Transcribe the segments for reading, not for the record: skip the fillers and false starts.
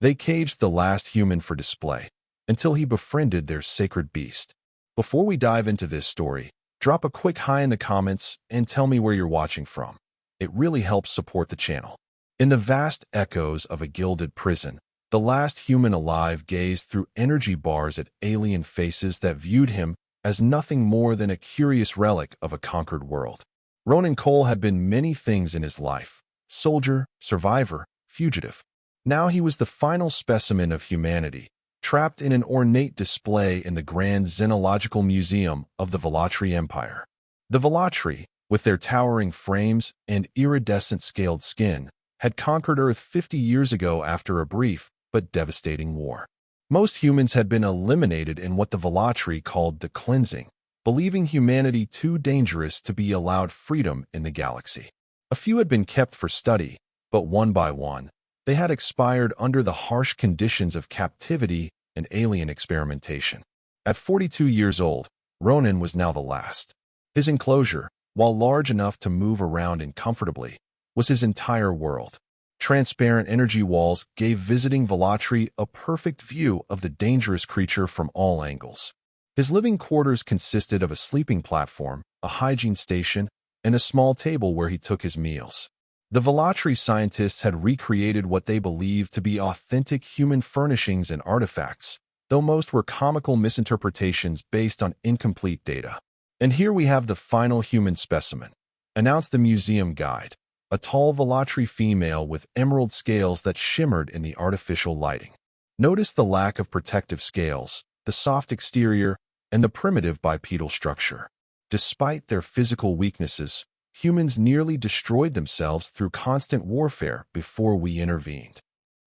They caged the last human for display, until he befriended their sacred beast. Before we dive into this story, drop a quick hi in the comments and tell me where you're watching from. It really helps support the channel. In the vast echoes of a gilded prison, the last human alive gazed through energy bars at alien faces that viewed him as nothing more than a curious relic of a conquered world. Ronan Cole had been many things in his life: soldier, survivor, fugitive. Now he was the final specimen of humanity, trapped in an ornate display in the Grand Xenological Museum of the Velatri Empire. The Velatri, with their towering frames and iridescent scaled skin, had conquered Earth 50 years ago after a brief but devastating war. Most humans had been eliminated in what the Velatri called the cleansing, believing humanity too dangerous to be allowed freedom in the galaxy. A few had been kept for study, but one by one, they had expired under the harsh conditions of captivity and alien experimentation. At 42 years old, Ronan was now the last. His enclosure, while large enough to move around in comfortably, was his entire world. Transparent energy walls gave visiting Velatri a perfect view of the dangerous creature from all angles. His living quarters consisted of a sleeping platform, a hygiene station, and a small table where he took his meals. The Velatri scientists had recreated what they believed to be authentic human furnishings and artifacts, though most were comical misinterpretations based on incomplete data. And here we have the final human specimen, announced the museum guide, a tall Velatri female with emerald scales that shimmered in the artificial lighting. Notice the lack of protective scales, the soft exterior, and the primitive bipedal structure. Despite their physical weaknesses, humans nearly destroyed themselves through constant warfare before we intervened.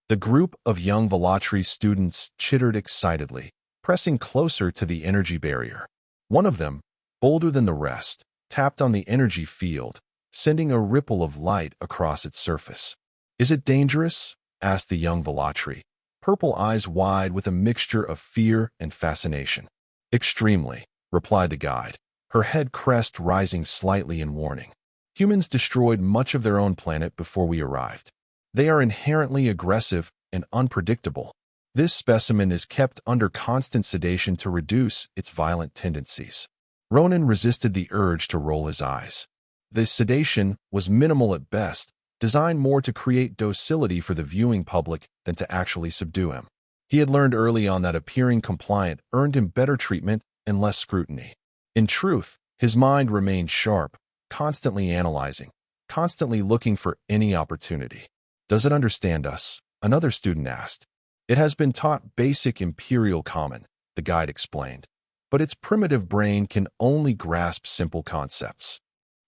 The group of young Velatri students chittered excitedly, pressing closer to the energy barrier. One of them, bolder than the rest, tapped on the energy field, sending a ripple of light across its surface. "Is it dangerous?" asked the young Velatri, purple eyes wide with a mixture of fear and fascination. "Extremely," replied the guide, her head crest rising slightly in warning. "Humans destroyed much of their own planet before we arrived. They are inherently aggressive and unpredictable. This specimen is kept under constant sedation to reduce its violent tendencies." Ronan resisted the urge to roll his eyes. The sedation was minimal at best, designed more to create docility for the viewing public than to actually subdue him. He had learned early on that appearing compliant earned him better treatment and less scrutiny. In truth, his mind remained sharp, constantly analyzing, constantly looking for any opportunity. "Does it understand us?" another student asked. "It has been taught basic Imperial Common," the guide explained, "but its primitive brain can only grasp simple concepts."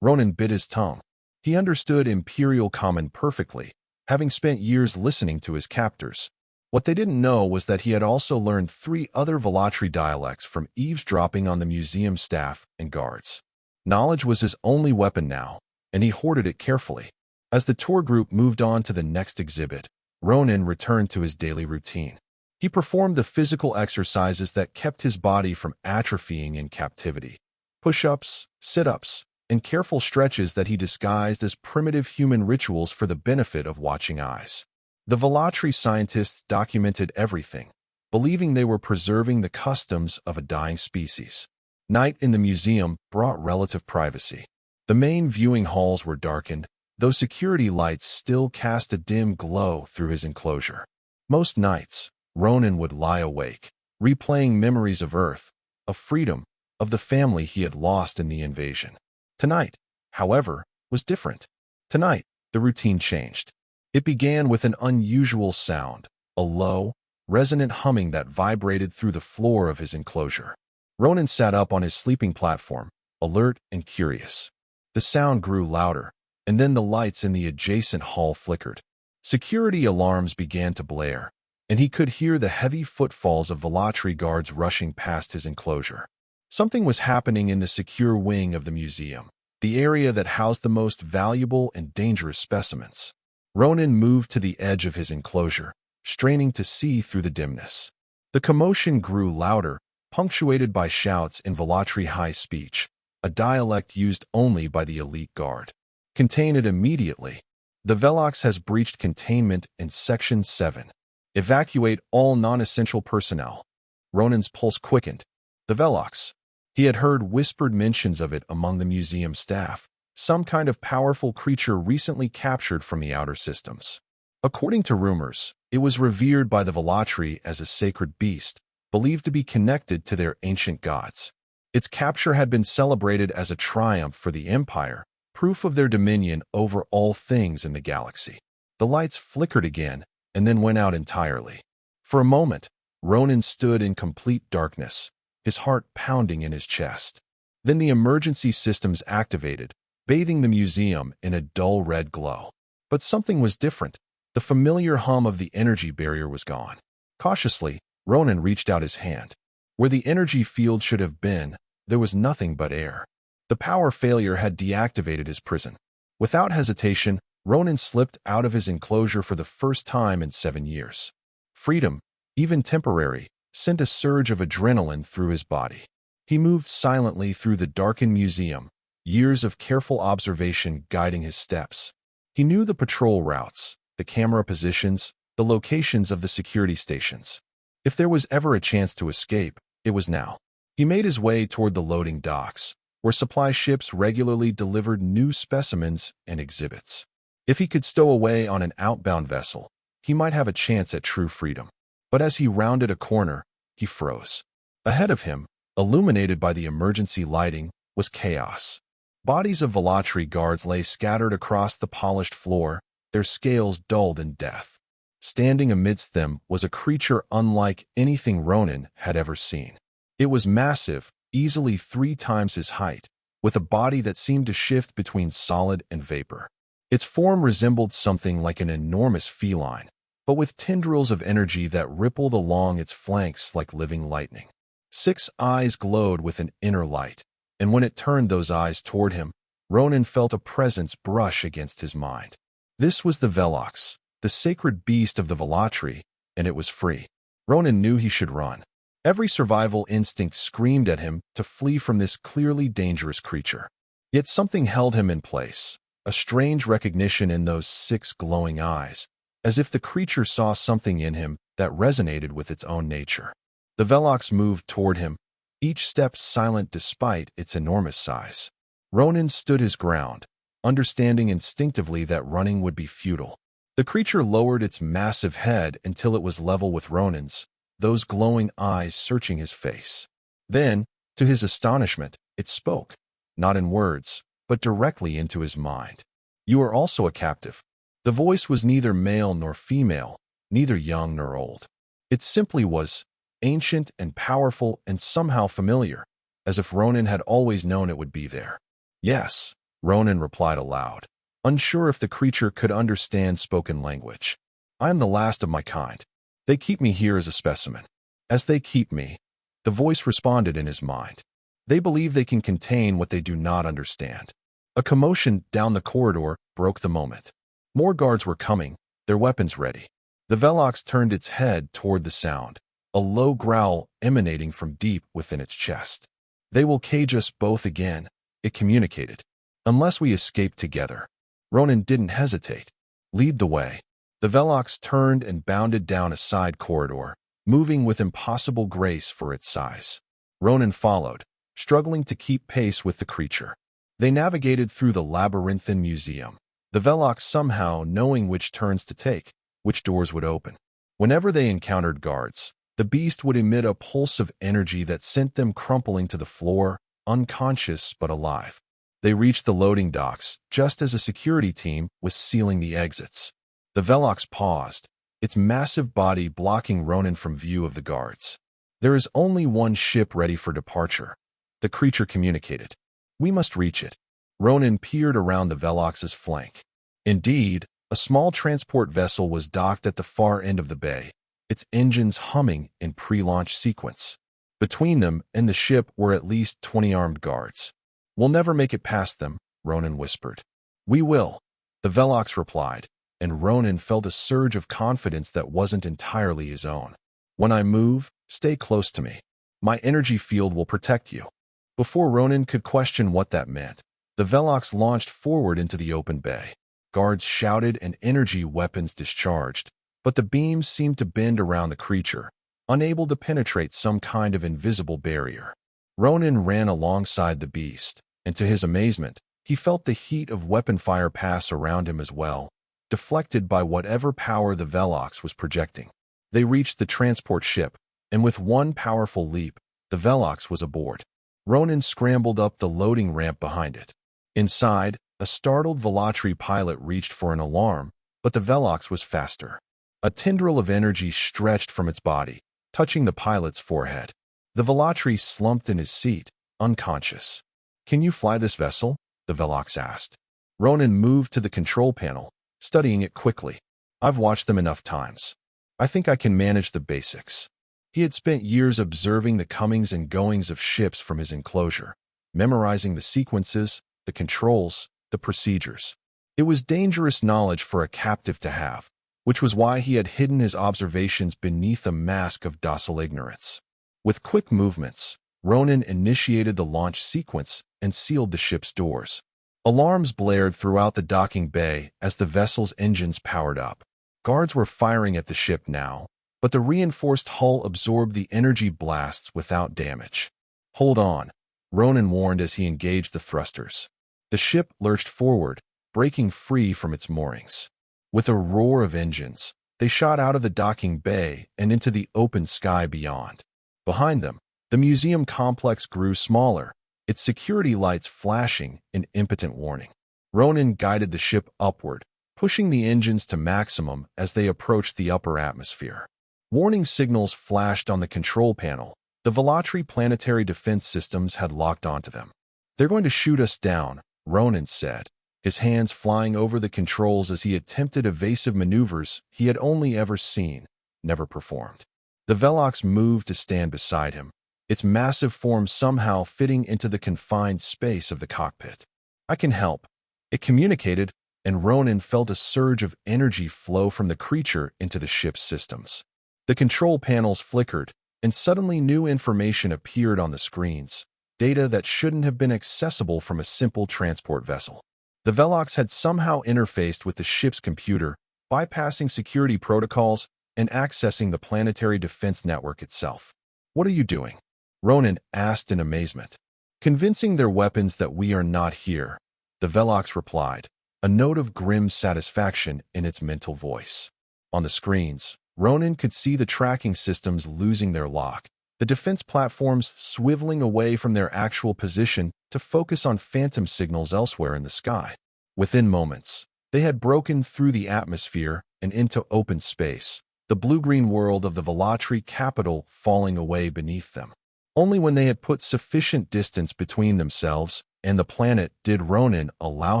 Ronan bit his tongue. He understood Imperial Common perfectly, having spent years listening to his captors. What they didn't know was that he had also learned 3 other Velatri dialects from eavesdropping on the museum staff and guards. Knowledge was his only weapon now, and he hoarded it carefully. As the tour group moved on to the next exhibit, Ronan returned to his daily routine. He performed the physical exercises that kept his body from atrophying in captivity: push-ups, sit-ups, and careful stretches that he disguised as primitive human rituals for the benefit of watching eyes. The Velatri scientists documented everything, believing they were preserving the customs of a dying species. Night in the museum brought relative privacy. The main viewing halls were darkened, though security lights still cast a dim glow through his enclosure. Most nights, Ronan would lie awake, replaying memories of Earth, of freedom, of the family he had lost in the invasion. Tonight, however, was different. Tonight, the routine changed. It began with an unusual sound, a low, resonant humming that vibrated through the floor of his enclosure. Ronan sat up on his sleeping platform, alert and curious. The sound grew louder, and then the lights in the adjacent hall flickered. Security alarms began to blare, and he could hear the heavy footfalls of Velatri guards rushing past his enclosure. Something was happening in the secure wing of the museum, the area that housed the most valuable and dangerous specimens. Ronan moved to the edge of his enclosure, straining to see through the dimness. The commotion grew louder, punctuated by shouts in Velatri high speech, a dialect used only by the elite guard. "Contain it immediately. The Velox has breached containment in Section 7. Evacuate all non-essential personnel. Ronan's pulse quickened. The Velox. He had heard whispered mentions of it among the museum staff, some kind of powerful creature recently captured from the outer systems. According to rumors, it was revered by the Velatri as a sacred beast, believed to be connected to their ancient gods. Its capture had been celebrated as a triumph for the Empire, proof of their dominion over all things in the galaxy. The lights flickered again, and then went out entirely. For a moment, Ronan stood in complete darkness, his heart pounding in his chest. Then the emergency systems activated, bathing the museum in a dull red glow. But something was different. The familiar hum of the energy barrier was gone. Cautiously, Ronan reached out his hand. Where the energy field should have been, there was nothing but air. The power failure had deactivated his prison. Without hesitation, Ronan slipped out of his enclosure for the first time in 7 years. Freedom, even temporary, sent a surge of adrenaline through his body. He moved silently through the darkened museum, years of careful observation guiding his steps. He knew the patrol routes, the camera positions, the locations of the security stations. If there was ever a chance to escape, it was now. He made his way toward the loading docks, where supply ships regularly delivered new specimens and exhibits. If he could stow away on an outbound vessel, he might have a chance at true freedom. But as he rounded a corner, he froze. Ahead of him, illuminated by the emergency lighting, was chaos. Bodies of Velatri guards lay scattered across the polished floor, their scales dulled in death. Standing amidst them was a creature unlike anything Ronan had ever seen. It was massive, easily 3 times his height, with a body that seemed to shift between solid and vapor. Its form resembled something like an enormous feline, but with tendrils of energy that rippled along its flanks like living lightning. 6 eyes glowed with an inner light, and when it turned those eyes toward him, Ronan felt a presence brush against his mind. This was the Velox, the sacred beast of the Velatri, and it was free. Ronan knew he should run. Every survival instinct screamed at him to flee from this clearly dangerous creature. Yet something held him in place, a strange recognition in those 6 glowing eyes, as if the creature saw something in him that resonated with its own nature. The Velox moved toward him, each step silent despite its enormous size. Ronan stood his ground, understanding instinctively that running would be futile. The creature lowered its massive head until it was level with Ronan's, those glowing eyes searching his face. Then, to his astonishment, it spoke, not in words, but directly into his mind. "You are also a captive." The voice was neither male nor female, neither young nor old. It simply was, ancient and powerful and somehow familiar, as if Ronan had always known it would be there. "Yes," Ronan replied aloud, unsure if the creature could understand spoken language. "I am the last of my kind. They keep me here as a specimen. As they keep me," the voice responded in his mind. "They believe they can contain what they do not understand." A commotion down the corridor broke the moment. More guards were coming, their weapons ready. The Velox turned its head toward the sound, a low growl emanating from deep within its chest. "They will cage us both again," it communicated. "Unless we escape together." Ronan didn't hesitate. "Lead the way." The Velox turned and bounded down a side corridor, moving with impossible grace for its size. Ronan followed, struggling to keep pace with the creature. They navigated through the labyrinthine museum, the Velox somehow knowing which turns to take, which doors would open. Whenever they encountered guards, the beast would emit a pulse of energy that sent them crumpling to the floor, unconscious but alive. They reached the loading docks just as a security team was sealing the exits. The Velox paused, its massive body blocking Ronan from view of the guards. "There is only one ship ready for departure," the creature communicated. "We must reach it." Ronan peered around the Velox's flank. Indeed, a small transport vessel was docked at the far end of the bay, its engines humming in pre-launch sequence. Between them and the ship were at least 20 armed guards. "We'll never make it past them," Ronan whispered. "We will," the Velox replied, and Ronan felt a surge of confidence that wasn't entirely his own. "When I move, stay close to me. My energy field will protect you." Before Ronan could question what that meant, the Velox launched forward into the open bay. Guards shouted and energy weapons discharged, but the beams seemed to bend around the creature, unable to penetrate some kind of invisible barrier. Ronan ran alongside the beast, and to his amazement, he felt the heat of weapon fire pass around him as well, deflected by whatever power the Velox was projecting. They reached the transport ship, and with one powerful leap, the Velox was aboard. Ronan scrambled up the loading ramp behind it. Inside, a startled Velatri pilot reached for an alarm, but the Velox was faster. A tendril of energy stretched from its body, touching the pilot's forehead. The Velatri slumped in his seat, unconscious. "Can you fly this vessel?" the Velox asked. Ronan moved to the control panel, studying it quickly. "I've watched them enough times. I think I can manage the basics." He had spent years observing the comings and goings of ships from his enclosure, memorizing the sequences, the controls, the procedures. It was dangerous knowledge for a captive to have, which was why he had hidden his observations beneath a mask of docile ignorance. With quick movements, Ronan initiated the launch sequence and sealed the ship's doors. Alarms blared throughout the docking bay as the vessel's engines powered up. Guards were firing at the ship now, but the reinforced hull absorbed the energy blasts without damage. "Hold on," Ronan warned as he engaged the thrusters. The ship lurched forward, breaking free from its moorings. With a roar of engines, they shot out of the docking bay and into the open sky beyond. Behind them, the museum complex grew smaller, its security lights flashing in impotent warning. Ronan guided the ship upward, pushing the engines to maximum as they approached the upper atmosphere. Warning signals flashed on the control panel. The Velatri planetary defense systems had locked onto them. "They're going to shoot us down," Ronan said, his hands flying over the controls as he attempted evasive maneuvers he had only ever seen, never performed. The Velox moved to stand beside him, its massive form somehow fitting into the confined space of the cockpit. "I can help," it communicated, and Ronan felt a surge of energy flow from the creature into the ship's systems. The control panels flickered, and suddenly new information appeared on the screens, data that shouldn't have been accessible from a simple transport vessel. The Velox had somehow interfaced with the ship's computer, bypassing security protocols and accessing the planetary defense network itself. "What are you doing?" Ronan asked in amazement. "Convincing their weapons that we are not here," the Velox replied, a note of grim satisfaction in its mental voice. On the screens, Ronan could see the tracking systems losing their lock, the defense platforms swiveling away from their actual position to focus on phantom signals elsewhere in the sky. Within moments, they had broken through the atmosphere and into open space, the blue-green world of the Velatri capital falling away beneath them. Only when they had put sufficient distance between themselves and the planet did Ronan allow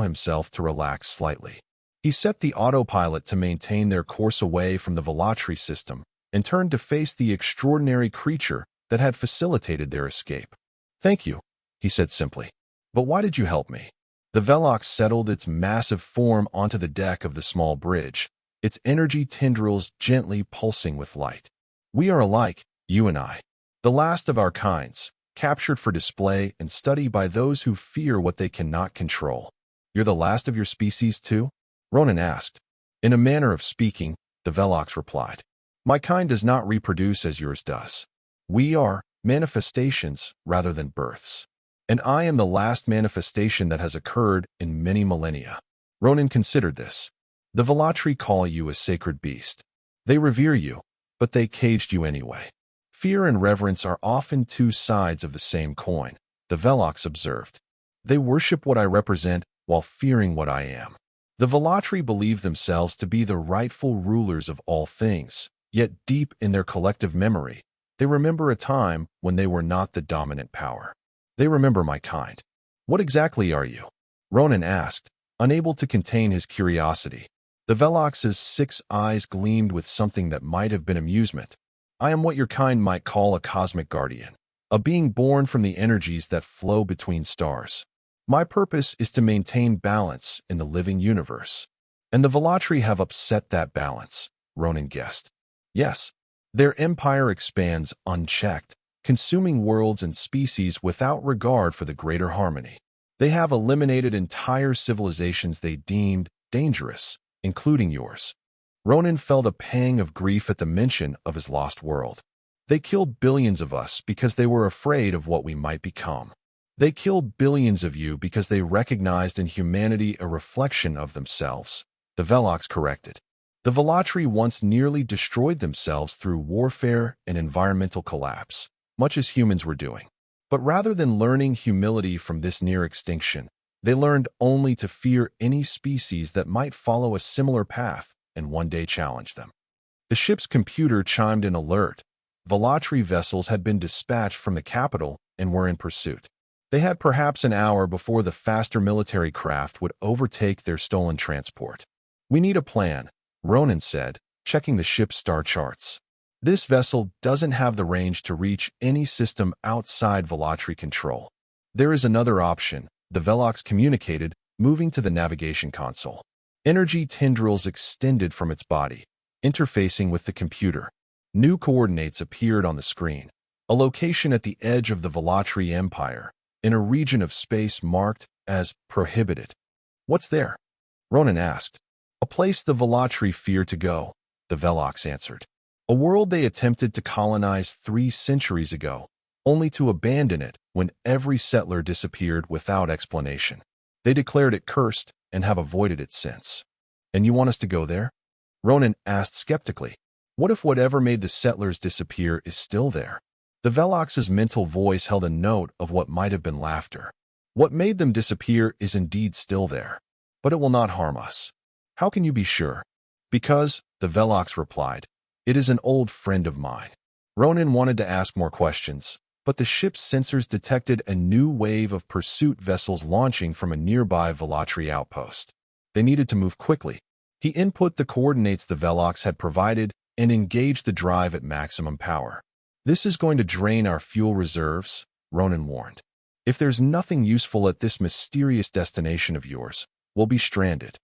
himself to relax slightly. He set the autopilot to maintain their course away from the Velatri system and turned to face the extraordinary creature that had facilitated their escape. "Thank you," he said simply. "But why did you help me?" The Velox settled its massive form onto the deck of the small bridge, its energy tendrils gently pulsing with light. "We are alike, you and I. The last of our kinds, captured for display and study by those who fear what they cannot control." "You're the last of your species too?" Ronan asked. "In a manner of speaking," the Velox replied. "My kind does not reproduce as yours does. We are manifestations rather than births. And I am the last manifestation that has occurred in many millennia." Ronan considered this. "The Velatri call you a sacred beast. They revere you, but they caged you anyway. Fear and reverence are often two sides of the same coin," the Velox observed. "They worship what I represent while fearing what I am." The Velatri believe themselves to be the rightful rulers of all things, yet deep in their collective memory, they remember a time when they were not the dominant power. They remember my kind. "What exactly are you?" Ronan asked, unable to contain his curiosity. The Velox's 6 eyes gleamed with something that might have been amusement. "I am what your kind might call a cosmic guardian, a being born from the energies that flow between stars. My purpose is to maintain balance in the living universe." "And the Velatri have upset that balance," Ronan guessed. "Yes. Their empire expands unchecked, consuming worlds and species without regard for the greater harmony. They have eliminated entire civilizations they deemed dangerous, including yours. Ronan felt a pang of grief at the mention of his lost world. They killed billions of us because they were afraid of what we might become. They killed billions of you because they recognized in humanity a reflection of themselves, the Velox corrected. The Velatri once nearly destroyed themselves through warfare and environmental collapse, much as humans were doing. But rather than learning humility from this near extinction, they learned only to fear any species that might follow a similar path and one day challenge them. The ship's computer chimed in alert. Velatri vessels had been dispatched from the capital and were in pursuit. They had perhaps an hour before the faster military craft would overtake their stolen transport. "We need a plan," Ronan said, checking the ship's star charts. "This vessel doesn't have the range to reach any system outside Velatri control." "There is another option," the Velox communicated, moving to the navigation console. Energy tendrils extended from its body, interfacing with the computer. New coordinates appeared on the screen. A location at the edge of the Velatri Empire, in a region of space marked as prohibited. "What's there?" Ronan asked. "A place the Velatri fear to go," the Velox answered. "A world they attempted to colonize 3 centuries ago, only to abandon it when every settler disappeared without explanation. They declared it cursed and have avoided it since." "And you want us to go there?" Ronan asked skeptically. "What if whatever made the settlers disappear is still there?" The Velox's mental voice held a note of what might have been laughter. "What made them disappear is indeed still there, but it will not harm us." "How can you be sure?" "Because," the Velox replied, "it is an old friend of mine." Ronan wanted to ask more questions, but the ship's sensors detected a new wave of pursuit vessels launching from a nearby Velatri outpost. They needed to move quickly. He input the coordinates the Velox had provided and engaged the drive at maximum power. "This is going to drain our fuel reserves," Ronan warned. "If there's nothing useful at this mysterious destination of yours, we'll be stranded."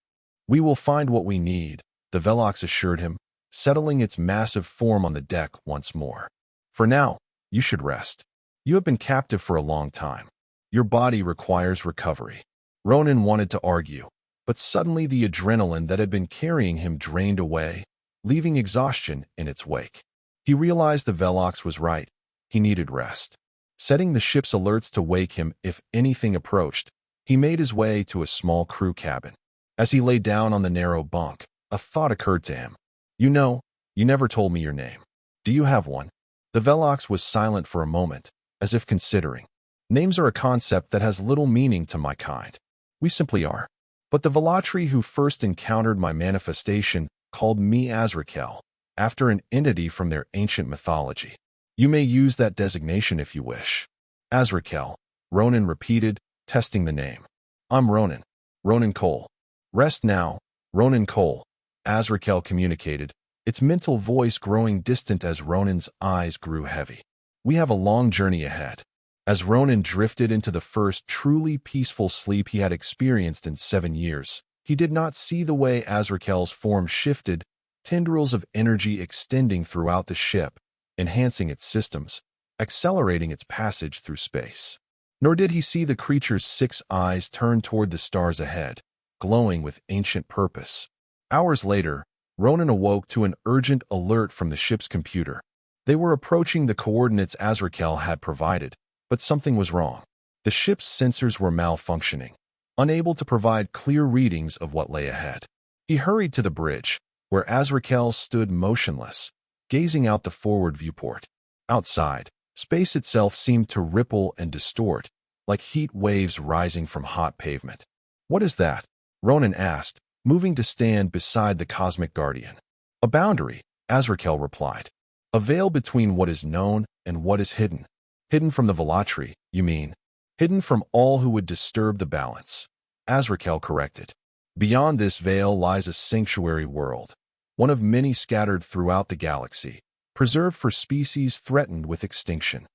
"We will find what we need," the Velox assured him, settling its massive form on the deck once more. "For now, you should rest. You have been captive for a long time. Your body requires recovery." Ronan wanted to argue, but suddenly the adrenaline that had been carrying him drained away, leaving exhaustion in its wake. He realized the Velox was right. He needed rest. Setting the ship's alerts to wake him if anything approached, he made his way to a small crew cabin. As he lay down on the narrow bunk, a thought occurred to him. "You know, you never told me your name. Do you have one?" The Velox was silent for a moment, as if considering. "Names are a concept that has little meaning to my kind. We simply are. But the Velatri who first encountered my manifestation called me Azrakel, after an entity from their ancient mythology. You may use that designation if you wish." "Azrakel," Ronan repeated, testing the name. "I'm Ronan. Ronan Cole." "Rest now, Ronan Cole," Azrakel communicated, its mental voice growing distant as Ronan's eyes grew heavy. "We have a long journey ahead." As Ronan drifted into the first truly peaceful sleep he had experienced in 7 years, he did not see the way Azrakel's form shifted, tendrils of energy extending throughout the ship, enhancing its systems, accelerating its passage through space. Nor did he see the creature's 6 eyes turn toward the stars ahead, glowing with ancient purpose. Hours later, Ronan awoke to an urgent alert from the ship's computer. They were approaching the coordinates Azrakel had provided, but something was wrong. The ship's sensors were malfunctioning, unable to provide clear readings of what lay ahead. He hurried to the bridge, where Azrakel stood motionless, gazing out the forward viewport. Outside, space itself seemed to ripple and distort, like heat waves rising from hot pavement. "What is that?" Ronan asked, moving to stand beside the cosmic guardian. "A boundary," Azrakel replied. "A veil between what is known and what is hidden." "Hidden from the Velatri, you mean?" "Hidden from all who would disturb the balance," Azrakel corrected. "Beyond this veil lies a sanctuary world, one of many scattered throughout the galaxy, preserved for species threatened with extinction."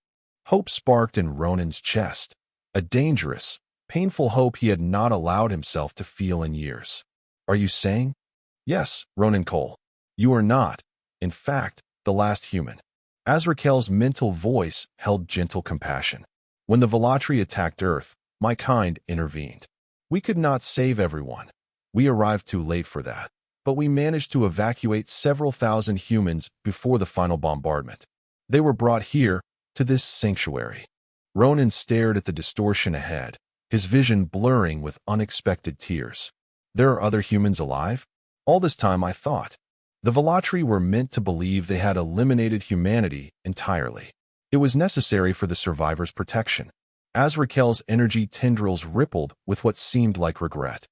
Hope sparked in Ronan's chest, a dangerous, painful hope he had not allowed himself to feel in years. "Are you saying?" "Yes, Ronan Cole. You are not, in fact, the last human." Azrakel's mental voice held gentle compassion. "When the Velatri attacked Earth, my kind intervened. We could not save everyone. We arrived too late for that. but we managed to evacuate several thousand humans before the final bombardment. They were brought here, to this sanctuary. Ronan stared at the distortion ahead, his vision blurring with unexpected tears. There are other humans alive? All this time I thought. The Velatri were meant to believe they had eliminated humanity entirely. It was necessary for the survivors' protection. Azrakel's energy tendrils rippled with what seemed like regret.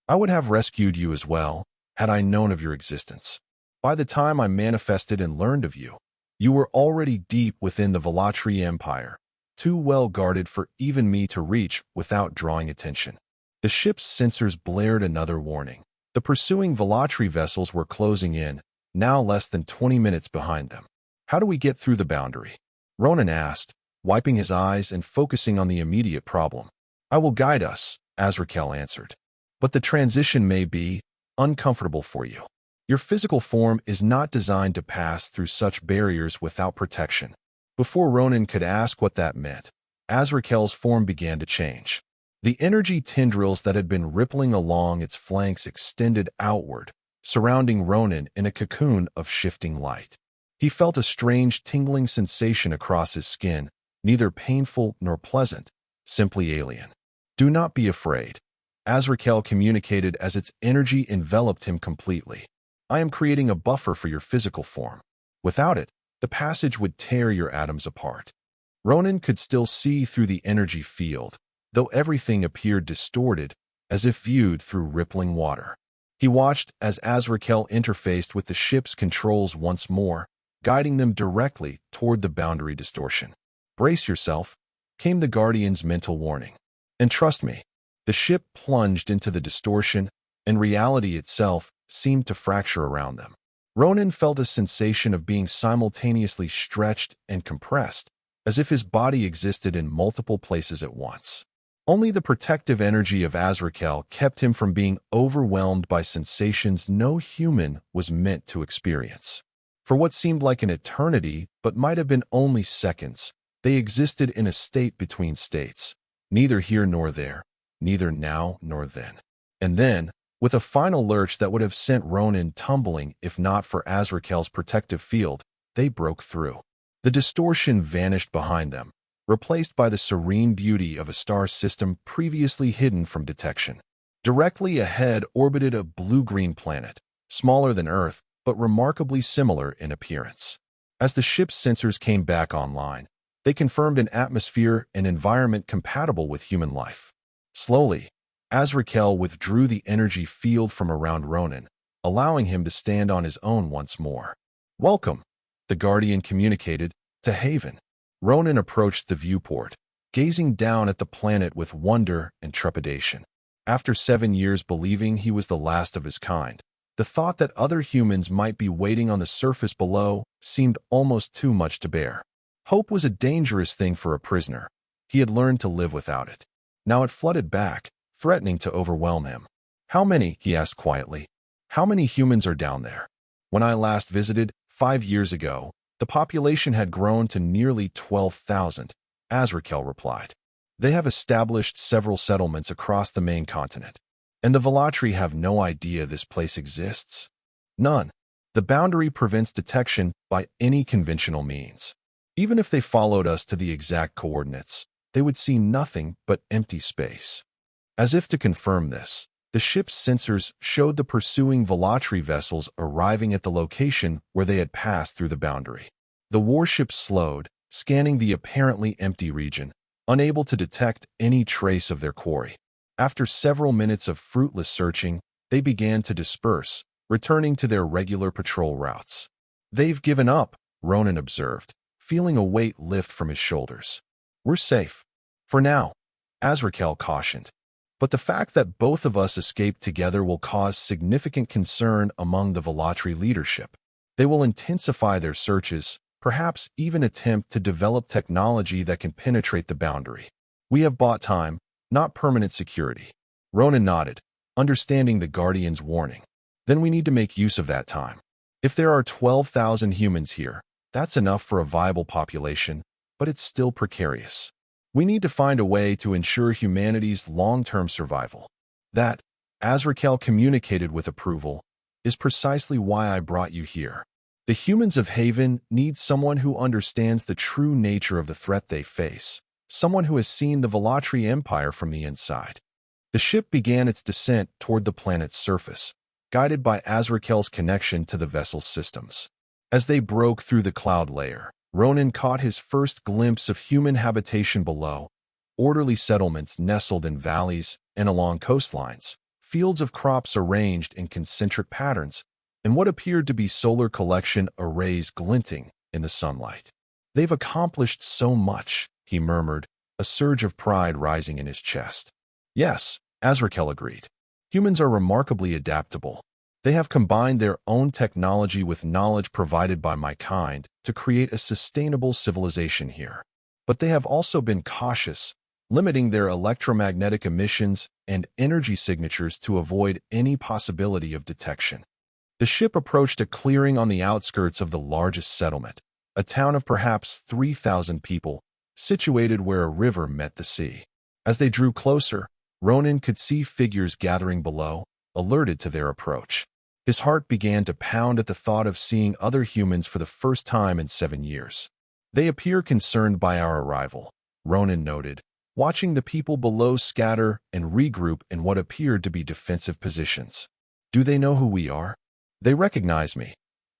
I would have rescued you as well, had I known of your existence. By the time I manifested and learned of you, you were already deep within the Velatri Empire, too well guarded for even me to reach without drawing attention. The ship's sensors blared another warning. The pursuing Velatri vessels were closing in, now less than 20 minutes behind them. How do we get through the boundary? Ronan asked, wiping his eyes and focusing on the immediate problem. I will guide us, Azrakel answered. But the transition may be uncomfortable for you. Your physical form is not designed to pass through such barriers without protection. Before Ronan could ask what that meant, Azrakel's form began to change. The energy tendrils that had been rippling along its flanks extended outward, surrounding Ronan in a cocoon of shifting light. He felt a strange tingling sensation across his skin, neither painful nor pleasant, simply alien. Do not be afraid, Azrakel communicated as its energy enveloped him completely. I am creating a buffer for your physical form. Without it, the passage would tear your atoms apart. Ronan could still see through the energy field, though everything appeared distorted, as if viewed through rippling water. He watched as Azrakel interfaced with the ship's controls once more, guiding them directly toward the boundary distortion. Brace yourself, came the Guardian's mental warning. And trust me, the ship plunged into the distortion, and reality itself seemed to fracture around them. Ronan felt a sensation of being simultaneously stretched and compressed, as if his body existed in multiple places at once. Only the protective energy of Azrakel kept him from being overwhelmed by sensations no human was meant to experience. For what seemed like an eternity, but might have been only seconds, they existed in a state between states, neither here nor there, neither now nor then. And then, with a final lurch that would have sent Ronan tumbling if not for Azrakel's protective field, they broke through. The distortion vanished behind them, replaced by the serene beauty of a star system previously hidden from detection. Directly ahead orbited a blue-green planet, smaller than Earth, but remarkably similar in appearance. As the ship's sensors came back online, they confirmed an atmosphere and environment compatible with human life. Slowly, Azrakel withdrew the energy field from around Ronan, allowing him to stand on his own once more. Welcome, the Guardian communicated, to Haven. Ronan approached the viewport, gazing down at the planet with wonder and trepidation. After 7 years believing he was the last of his kind, the thought that other humans might be waiting on the surface below seemed almost too much to bear. Hope was a dangerous thing for a prisoner. He had learned to live without it. Now it flooded back, threatening to overwhelm him. How many, he asked quietly, how many humans are down there? When I last visited, 5 years ago, the population had grown to nearly 12,000, Azrakel replied. They have established several settlements across the main continent, and the Velatri have no idea this place exists. None. The boundary prevents detection by any conventional means. Even if they followed us to the exact coordinates, they would see nothing but empty space. As if to confirm this, the ship's sensors showed the pursuing Velatri vessels arriving at the location where they had passed through the boundary. The warship slowed, scanning the apparently empty region, unable to detect any trace of their quarry. After several minutes of fruitless searching, they began to disperse, returning to their regular patrol routes. They've given up, Ronan observed, feeling a weight lift from his shoulders. We're safe. For now, Azrakel cautioned. But the fact that both of us escaped together will cause significant concern among the Velatri leadership. They will intensify their searches, perhaps even attempt to develop technology that can penetrate the boundary. We have bought time, not permanent security. Ronan nodded, understanding the Guardian's warning. Then we need to make use of that time. If there are 12,000 humans here, that's enough for a viable population, but it's still precarious. We need to find a way to ensure humanity's long-term survival. That, Azrakel communicated with approval, is precisely why I brought you here. The humans of Haven need someone who understands the true nature of the threat they face, someone who has seen the Velatri Empire from the inside. The ship began its descent toward the planet's surface, guided by Azrakel's connection to the vessel's systems. As they broke through the cloud layer, Ronan caught his first glimpse of human habitation below, orderly settlements nestled in valleys and along coastlines, fields of crops arranged in concentric patterns, and what appeared to be solar collection arrays glinting in the sunlight. "They've accomplished so much," he murmured, a surge of pride rising in his chest. "Yes," Azrakel agreed. "Humans are remarkably adaptable. They have combined their own technology with knowledge provided by my kind to create a sustainable civilization here. But they have also been cautious, limiting their electromagnetic emissions and energy signatures to avoid any possibility of detection." The ship approached a clearing on the outskirts of the largest settlement, a town of perhaps 3,000 people, situated where a river met the sea. As they drew closer, Ronan could see figures gathering below, alerted to their approach. His heart began to pound at the thought of seeing other humans for the first time in 7 years. "They appear concerned by our arrival," Ronan noted, watching the people below scatter and regroup in what appeared to be defensive positions. "Do they know who we are?" "They recognize me,"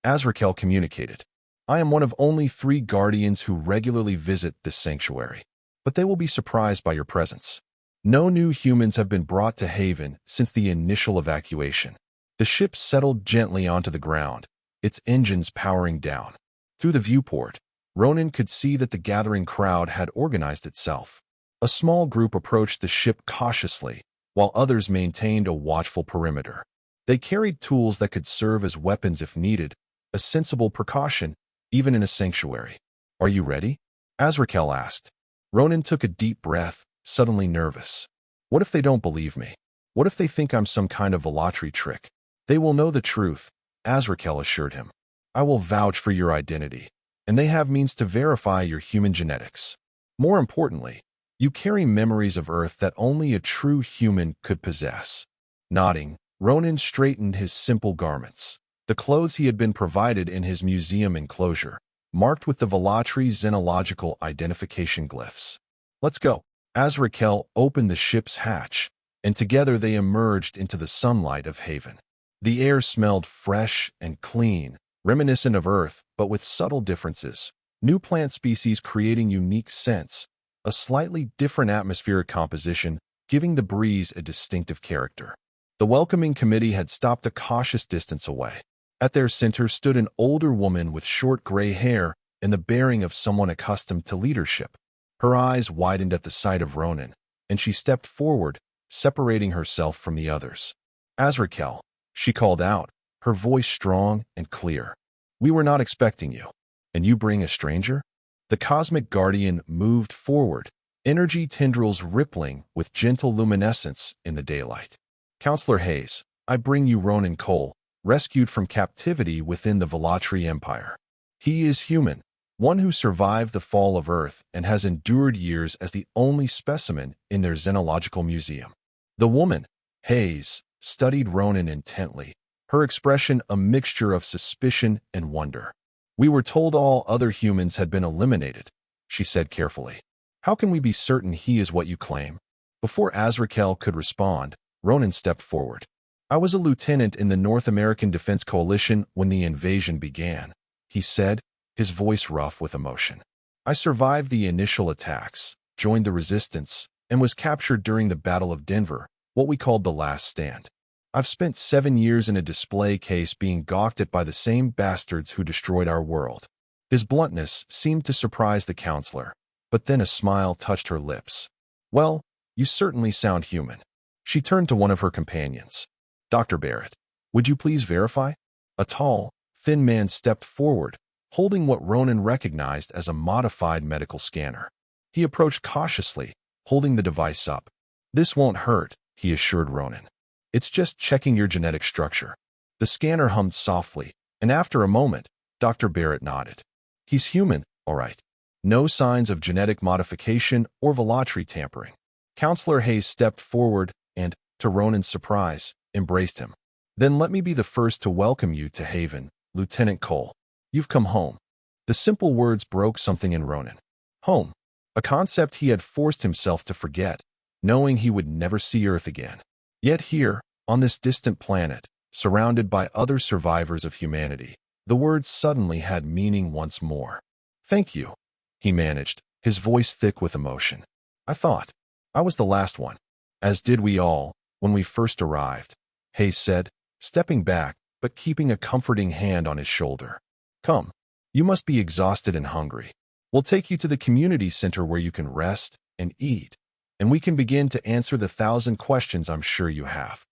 Azrakel communicated. "I am one of only 3 guardians who regularly visit this sanctuary, but they will be surprised by your presence. No new humans have been brought to Haven since the initial evacuation." The ship settled gently onto the ground, its engines powering down. Through the viewport, Ronan could see that the gathering crowd had organized itself. A small group approached the ship cautiously, while others maintained a watchful perimeter. They carried tools that could serve as weapons if needed, a sensible precaution, even in a sanctuary. "Are you ready?" Azrakel asked. Ronan took a deep breath, suddenly nervous. "What if they don't believe me? What if they think I'm some kind of Velatri trick?" "They will know the truth," Azrakel assured him. "I will vouch for your identity, and they have means to verify your human genetics. More importantly, you carry memories of Earth that only a true human could possess." Nodding, Ronan straightened his simple garments, the clothes he had been provided in his museum enclosure, marked with the Velatri xenological identification glyphs. "Let's go." Azrakel opened the ship's hatch, and together they emerged into the sunlight of Haven. The air smelled fresh and clean, reminiscent of Earth, but with subtle differences. New plant species creating unique scents, a slightly different atmospheric composition, giving the breeze a distinctive character. The welcoming committee had stopped a cautious distance away. At their center stood an older woman with short gray hair and the bearing of someone accustomed to leadership. Her eyes widened at the sight of Ronan, and she stepped forward, separating herself from the others. "Azrakel," she called out, her voice strong and clear. "We were not expecting you. And you bring a stranger?" The cosmic guardian moved forward, energy tendrils rippling with gentle luminescence in the daylight. "Counselor Hayes, I bring you Ronan Cole, rescued from captivity within the Velatri Empire. He is human, one who survived the fall of Earth and has endured years as the only specimen in their xenological museum." The woman, Hayes, studied Ronan intently, her expression a mixture of suspicion and wonder. "We were told all other humans had been eliminated," she said carefully. "How can we be certain he is what you claim?" Before Azrakel could respond, Ronan stepped forward. "I was a lieutenant in the North American Defense Coalition when the invasion began," he said, his voice rough with emotion. "I survived the initial attacks, joined the resistance, and was captured during the Battle of Denver, what we called the Last Stand. I've spent 7 years in a display case being gawked at by the same bastards who destroyed our world." His bluntness seemed to surprise the counselor, but then a smile touched her lips. "Well, you certainly sound human." She turned to one of her companions. "Dr. Barrett, would you please verify?" A tall, thin man stepped forward, holding what Ronan recognized as a modified medical scanner. He approached cautiously, holding the device up. "This won't hurt," he assured Ronan. "It's just checking your genetic structure." The scanner hummed softly, and after a moment, Dr. Barrett nodded. "He's human, all right. No signs of genetic modification or Velatri tampering." Counselor Hayes stepped forward and, to Ronan's surprise, embraced him. Then let me be the first to welcome you to Haven, Lieutenant Cole. You've come home. The simple words broke something in Ronan. Home. A concept he had forced himself to forget, knowing he would never see Earth again. Yet here, on this distant planet, surrounded by other survivors of humanity, the words suddenly had meaning once more. Thank you, he managed, his voice thick with emotion. I thought I was the last one. As did we all, when we first arrived, Hayes said, stepping back, but keeping a comforting hand on his shoulder. Come. You must be exhausted and hungry. We'll take you to the community center where you can rest and eat, and we can begin to answer the 1,000 questions I'm sure you have.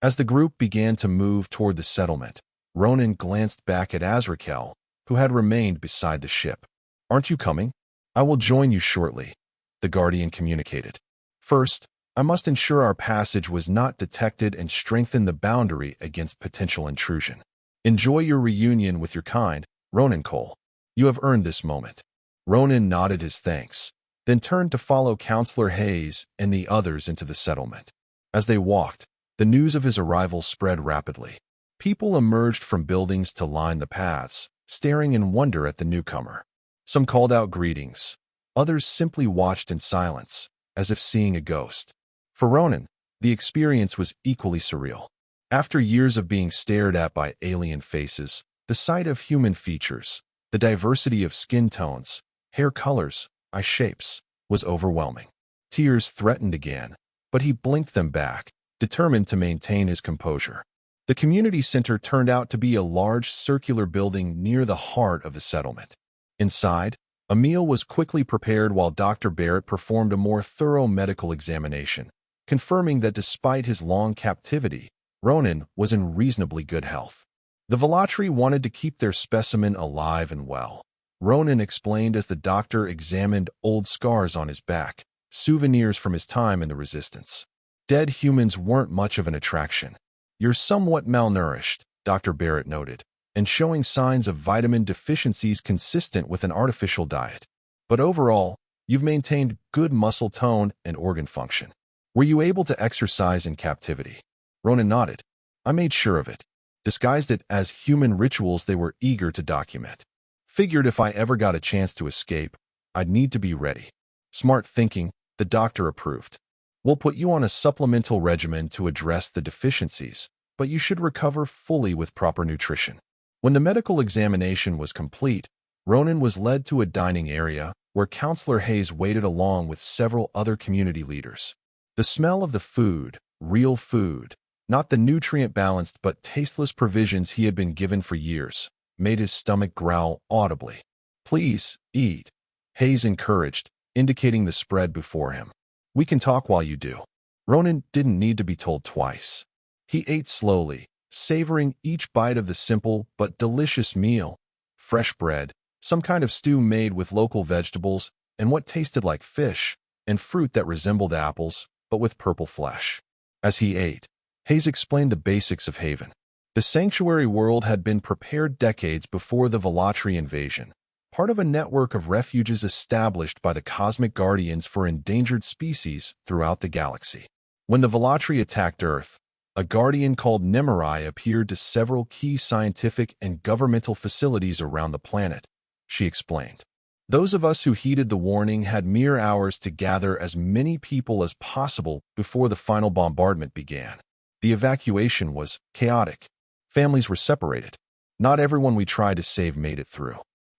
As the group began to move toward the settlement, Ronan glanced back at Azrakel, who had remained beside the ship. Aren't you coming? I will join you shortly, the Guardian communicated. First, I must ensure our passage was not detected and strengthen the boundary against potential intrusion. Enjoy your reunion with your kind, Ronan Cole. You have earned this moment. Ronan nodded his thanks, then turned to follow Counselor Hayes and the others into the settlement. As they walked, the news of his arrival spread rapidly. People emerged from buildings to line the paths, staring in wonder at the newcomer. Some called out greetings. Others simply watched in silence, as if seeing a ghost. For Ronan, the experience was equally surreal. After years of being stared at by alien faces, the sight of human features, the diversity of skin tones, hair colors, eye shapes, was overwhelming. Tears threatened again, but he blinked them back, determined to maintain his composure. The community center turned out to be a large circular building near the heart of the settlement. Inside, a meal was quickly prepared while Dr. Barrett performed a more thorough medical examination, confirming that despite his long captivity, Ronan was in reasonably good health. The Velatri wanted to keep their specimen alive and well. Ronan explained as the doctor examined old scars on his back, souvenirs from his time in the Resistance. Dead humans weren't much of an attraction. You're somewhat malnourished, Dr. Barrett noted, and showing signs of vitamin deficiencies consistent with an artificial diet. But overall, you've maintained good muscle tone and organ function. Were you able to exercise in captivity? Ronan nodded. I made sure of it. Disguised it as human rituals they were eager to document. Figured if I ever got a chance to escape, I'd need to be ready. Smart thinking, the doctor approved. We'll put you on a supplemental regimen to address the deficiencies, but you should recover fully with proper nutrition. When the medical examination was complete, Ronan was led to a dining area where Counselor Hayes waited along with several other community leaders. The smell of the food, real food, not the nutrient-balanced but tasteless provisions he had been given for years, made his stomach growl audibly. Please, eat, Hayes encouraged, indicating the spread before him. We can talk while you do. Ronan didn't need to be told twice. He ate slowly, savoring each bite of the simple but delicious meal. Fresh bread, some kind of stew made with local vegetables, and what tasted like fish, and fruit that resembled apples, but with purple flesh. As he ate, Hayes explained the basics of Haven. The sanctuary world had been prepared decades before the Velatri invasion, part of a network of refuges established by the Cosmic Guardians for endangered species throughout the galaxy. When the Velatri attacked Earth, a guardian called Nemerai appeared to several key scientific and governmental facilities around the planet, she explained. Those of us who heeded the warning had mere hours to gather as many people as possible before the final bombardment began. The evacuation was chaotic. Families were separated. Not everyone we tried to save made it through.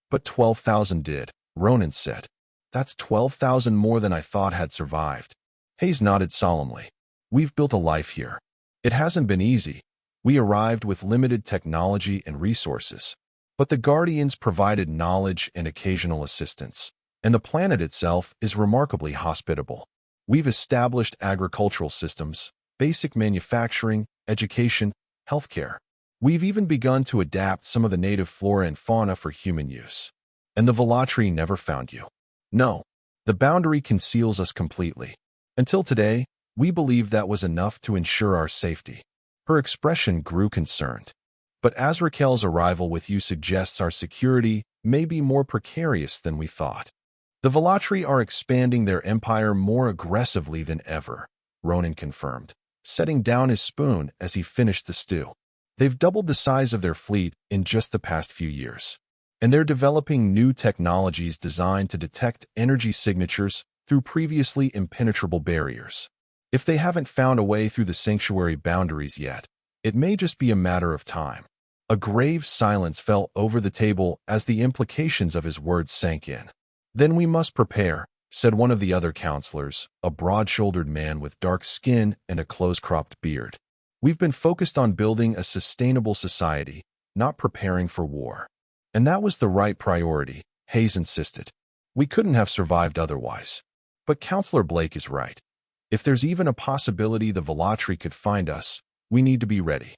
But 12,000 did, Ronan said. That's 12,000 more than I thought had survived. Hayes nodded solemnly. We've built a life here. It hasn't been easy. We arrived with limited technology and resources. But the Guardians provided knowledge and occasional assistance, and the planet itself is remarkably hospitable. We've established agricultural systems, basic manufacturing, education, healthcare. We've even begun to adapt some of the native flora and fauna for human use. And the Velatri never found you. No, the boundary conceals us completely. Until today, we believed that was enough to ensure our safety. Her expression grew concerned. But Azrakel's arrival with you suggests our security may be more precarious than we thought. The Velatri are expanding their empire more aggressively than ever, Ronan confirmed, setting down his spoon as he finished the stew. They've doubled the size of their fleet in just the past few years. And they're developing new technologies designed to detect energy signatures through previously impenetrable barriers. If they haven't found a way through the sanctuary boundaries yet, it may just be a matter of time. A grave silence fell over the table as the implications of his words sank in. Then we must prepare, said one of the other counselors, a broad-shouldered man with dark skin and a close-cropped beard. We've been focused on building a sustainable society, not preparing for war. And that was the right priority, Hayes insisted. We couldn't have survived otherwise. But Counselor Blake is right. If there's even a possibility the Velatri could find us, we need to be ready.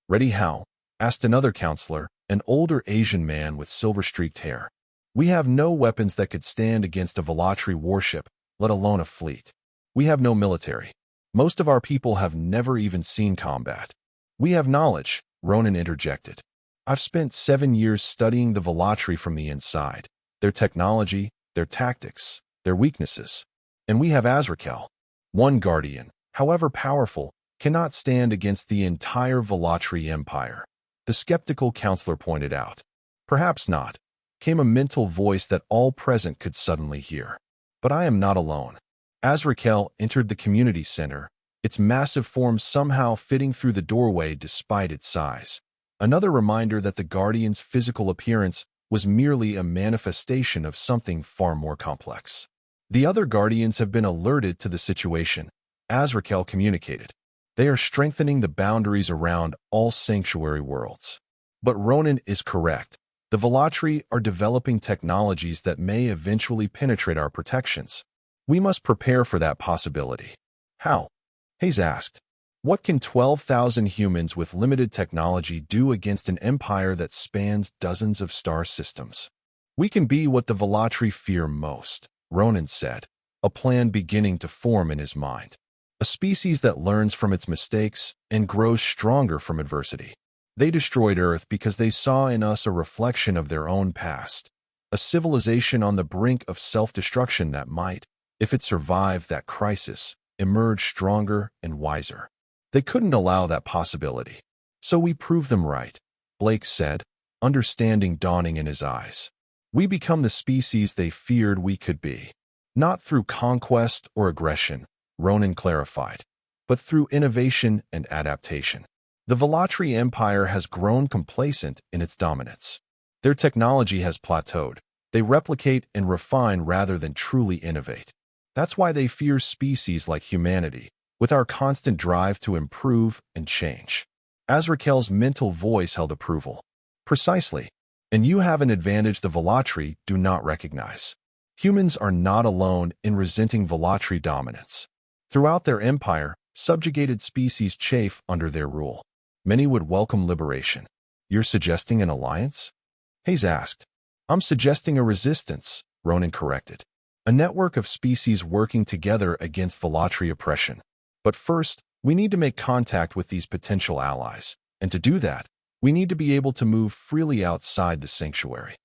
Ready how? Asked another counselor, an older Asian man with silver-streaked hair. We have no weapons that could stand against a Velatri warship, let alone a fleet. We have no military. Most of our people have never even seen combat. We have knowledge, Ronan interjected. I've spent 7 years studying the Velatri from the inside, their technology, their tactics, their weaknesses. And we have Azrakel. One guardian, however powerful, cannot stand against the entire Velatri Empire. The skeptical counselor pointed out. Perhaps not, came a mental voice that all present could suddenly hear. But I am not alone. Azrakel entered the community center, its massive form somehow fitting through the doorway despite its size. Another reminder that the Guardian's physical appearance was merely a manifestation of something far more complex. The other Guardians have been alerted to the situation, Azrakel communicated. They are strengthening the boundaries around all sanctuary worlds. But Ronan is correct. The Velatri are developing technologies that may eventually penetrate our protections. We must prepare for that possibility. How? Hayes asked. What can 12,000 humans with limited technology do against an empire that spans dozens of star systems? We can be what the Velatri fear most, Ronan said, a plan beginning to form in his mind. A species that learns from its mistakes and grows stronger from adversity. They destroyed Earth because they saw in us a reflection of their own past, a civilization on the brink of self-destruction that might, if it survived that crisis, emerge stronger and wiser. They couldn't allow that possibility. So we proved them right, Blake said, understanding dawning in his eyes. We become the species they feared we could be. Not through conquest or aggression, Ronan clarified, but through innovation and adaptation. The Velatri Empire has grown complacent in its dominance. Their technology has plateaued. They replicate and refine rather than truly innovate. That's why they fear species like humanity, with our constant drive to improve and change. Azrakel's mental voice held approval. Precisely. And you have an advantage the Velatri do not recognize. Humans are not alone in resenting Velatri dominance. Throughout their empire, subjugated species chafe under their rule. Many would welcome liberation. You're suggesting an alliance? Hayes asked. I'm suggesting a resistance, Ronan corrected. A network of species working together against Velatri oppression. But first, we need to make contact with these potential allies. And to do that, we need to be able to move freely outside the sanctuary.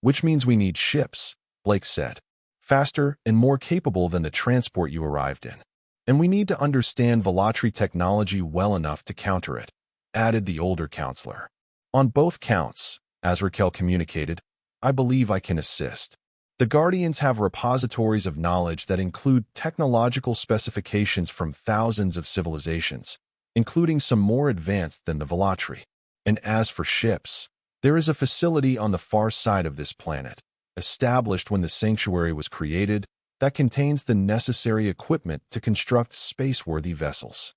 Which means we need ships, Blake said. Faster and more capable than the transport you arrived in. And we need to understand Velatri technology well enough to counter it, added the older counselor. On both counts, Azrakel communicated, I believe I can assist. The Guardians have repositories of knowledge that include technological specifications from thousands of civilizations, including some more advanced than the Velatri. And as for ships, there is a facility on the far side of this planet, established when the sanctuary was created, that contains the necessary equipment to construct space-worthy vessels.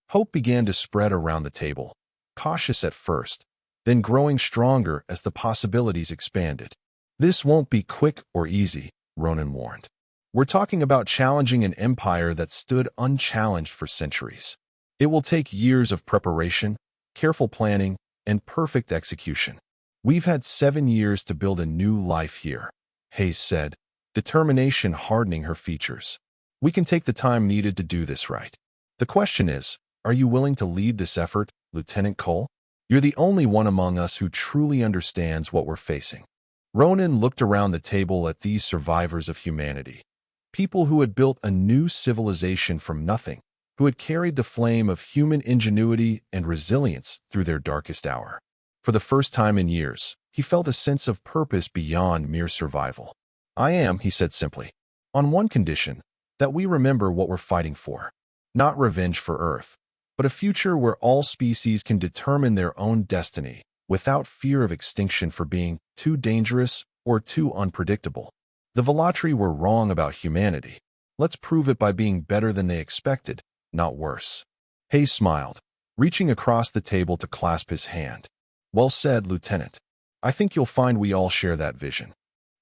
Hope began to spread around the table, cautious at first, then growing stronger as the possibilities expanded. This won't be quick or easy, Ronan warned. We're talking about challenging an empire that stood unchallenged for centuries. It will take years of preparation, careful planning, and perfect execution. We've had 7 years to build a new life here, Hayes said, determination hardening her features. We can take the time needed to do this right. The question is, are you willing to lead this effort, Lieutenant Cole? You're the only one among us who truly understands what we're facing. Ronan looked around the table at these survivors of humanity, people who had built a new civilization from nothing, who had carried the flame of human ingenuity and resilience through their darkest hour. For the first time in years, he felt a sense of purpose beyond mere survival. "I am," he said simply, "on one condition, that we remember what we're fighting for. Not revenge for Earth, but a future where all species can determine their own destiny without fear of extinction for being too dangerous or too unpredictable. The Velatri were wrong about humanity. Let's prove it by being better than they expected, not worse." Hayes smiled, reaching across the table to clasp his hand. "Well said, Lieutenant. I think you'll find we all share that vision."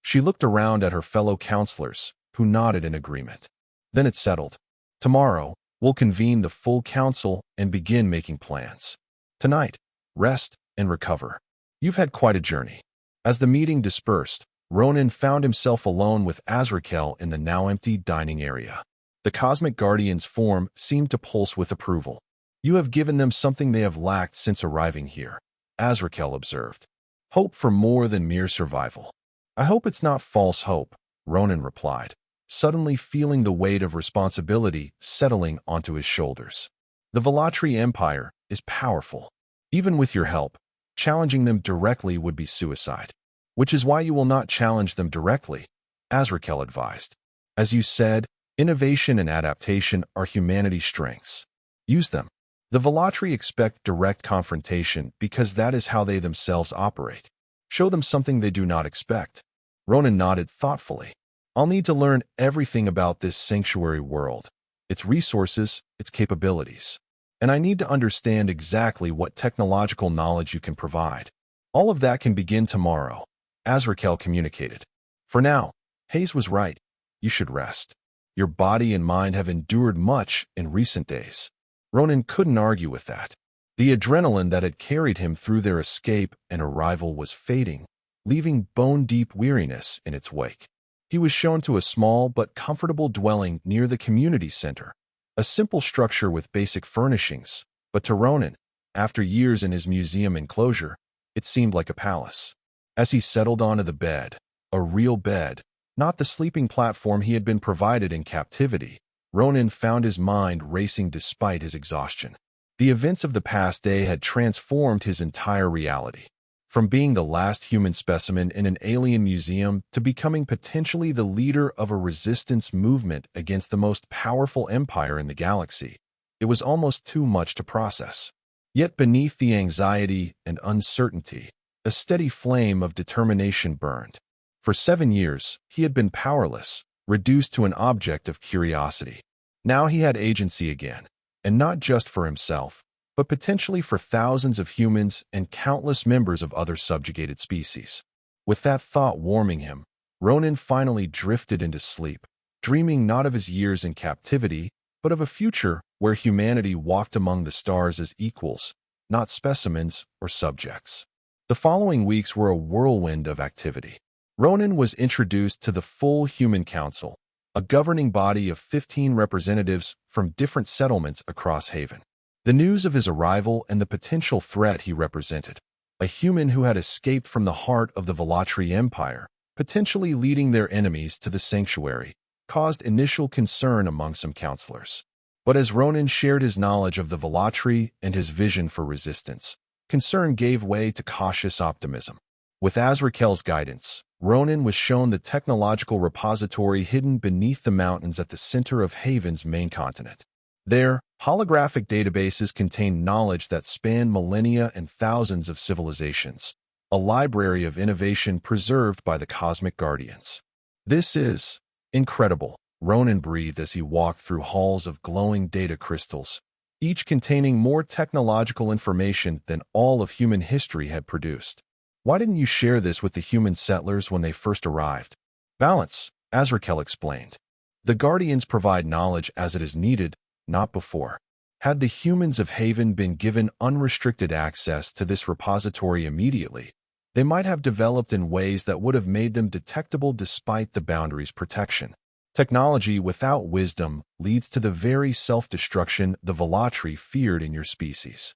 She looked around at her fellow counselors, who nodded in agreement. Then it settled. "Tomorrow, we'll convene the full council and begin making plans. Tonight, rest and recover. You've had quite a journey." As the meeting dispersed, Ronan found himself alone with Azrakel in the now empty dining area. The Cosmic Guardian's form seemed to pulse with approval. "You have given them something they have lacked since arriving here," Azrakel observed. "Hope for more than mere survival." "I hope it's not false hope," Ronan replied, suddenly feeling the weight of responsibility settling onto his shoulders. "The Velatri Empire is powerful. Even with your help, challenging them directly would be suicide. Which is why you will not challenge them directly," Azrakel advised. "As you said, innovation and adaptation are humanity's strengths. Use them. The Velatri expect direct confrontation because that is how they themselves operate. Show them something they do not expect." Ronan nodded thoughtfully. "I'll need to learn everything about this sanctuary world, its resources, its capabilities. And I need to understand exactly what technological knowledge you can provide. All of that can begin tomorrow," Azrakel communicated. "For now, Hayes was right. You should rest. Your body and mind have endured much in recent days." Ronan couldn't argue with that. The adrenaline that had carried him through their escape and arrival was fading, leaving bone-deep weariness in its wake. He was shown to a small but comfortable dwelling near the community center, a simple structure with basic furnishings, but to Ronan, after years in his museum enclosure, it seemed like a palace. As he settled onto the bed, a real bed, not the sleeping platform he had been provided in captivity, Ronan found his mind racing despite his exhaustion. The events of the past day had transformed his entire reality. From being the last human specimen in an alien museum to becoming potentially the leader of a resistance movement against the most powerful empire in the galaxy, it was almost too much to process. Yet beneath the anxiety and uncertainty, a steady flame of determination burned. For 7 years, he had been powerless, reduced to an object of curiosity. Now he had agency again, and not just for himself, but potentially for thousands of humans and countless members of other subjugated species. With that thought warming him, Ronan finally drifted into sleep, dreaming not of his years in captivity, but of a future where humanity walked among the stars as equals, not specimens or subjects. The following weeks were a whirlwind of activity. Ronan was introduced to the full Human Council, a governing body of 15 representatives from different settlements across Haven. The news of his arrival and the potential threat he represented, a human who had escaped from the heart of the Velatri Empire, potentially leading their enemies to the sanctuary, caused initial concern among some counselors. But as Ronan shared his knowledge of the Velatri and his vision for resistance, concern gave way to cautious optimism. With Azrakel's guidance, Ronan was shown the technological repository hidden beneath the mountains at the center of Haven's main continent. There, holographic databases contained knowledge that spanned millennia and thousands of civilizations, a library of innovation preserved by the Cosmic Guardians. "This is incredible," Ronan breathed as he walked through halls of glowing data crystals, each containing more technological information than all of human history had produced. "Why didn't you share this with the human settlers when they first arrived?" "Balance," Azrakel explained. "The Guardians provide knowledge as it is needed, not before. Had the humans of Haven been given unrestricted access to this repository immediately, they might have developed in ways that would have made them detectable despite the boundary's protection. Technology without wisdom leads to the very self-destruction the Velatri feared in your species."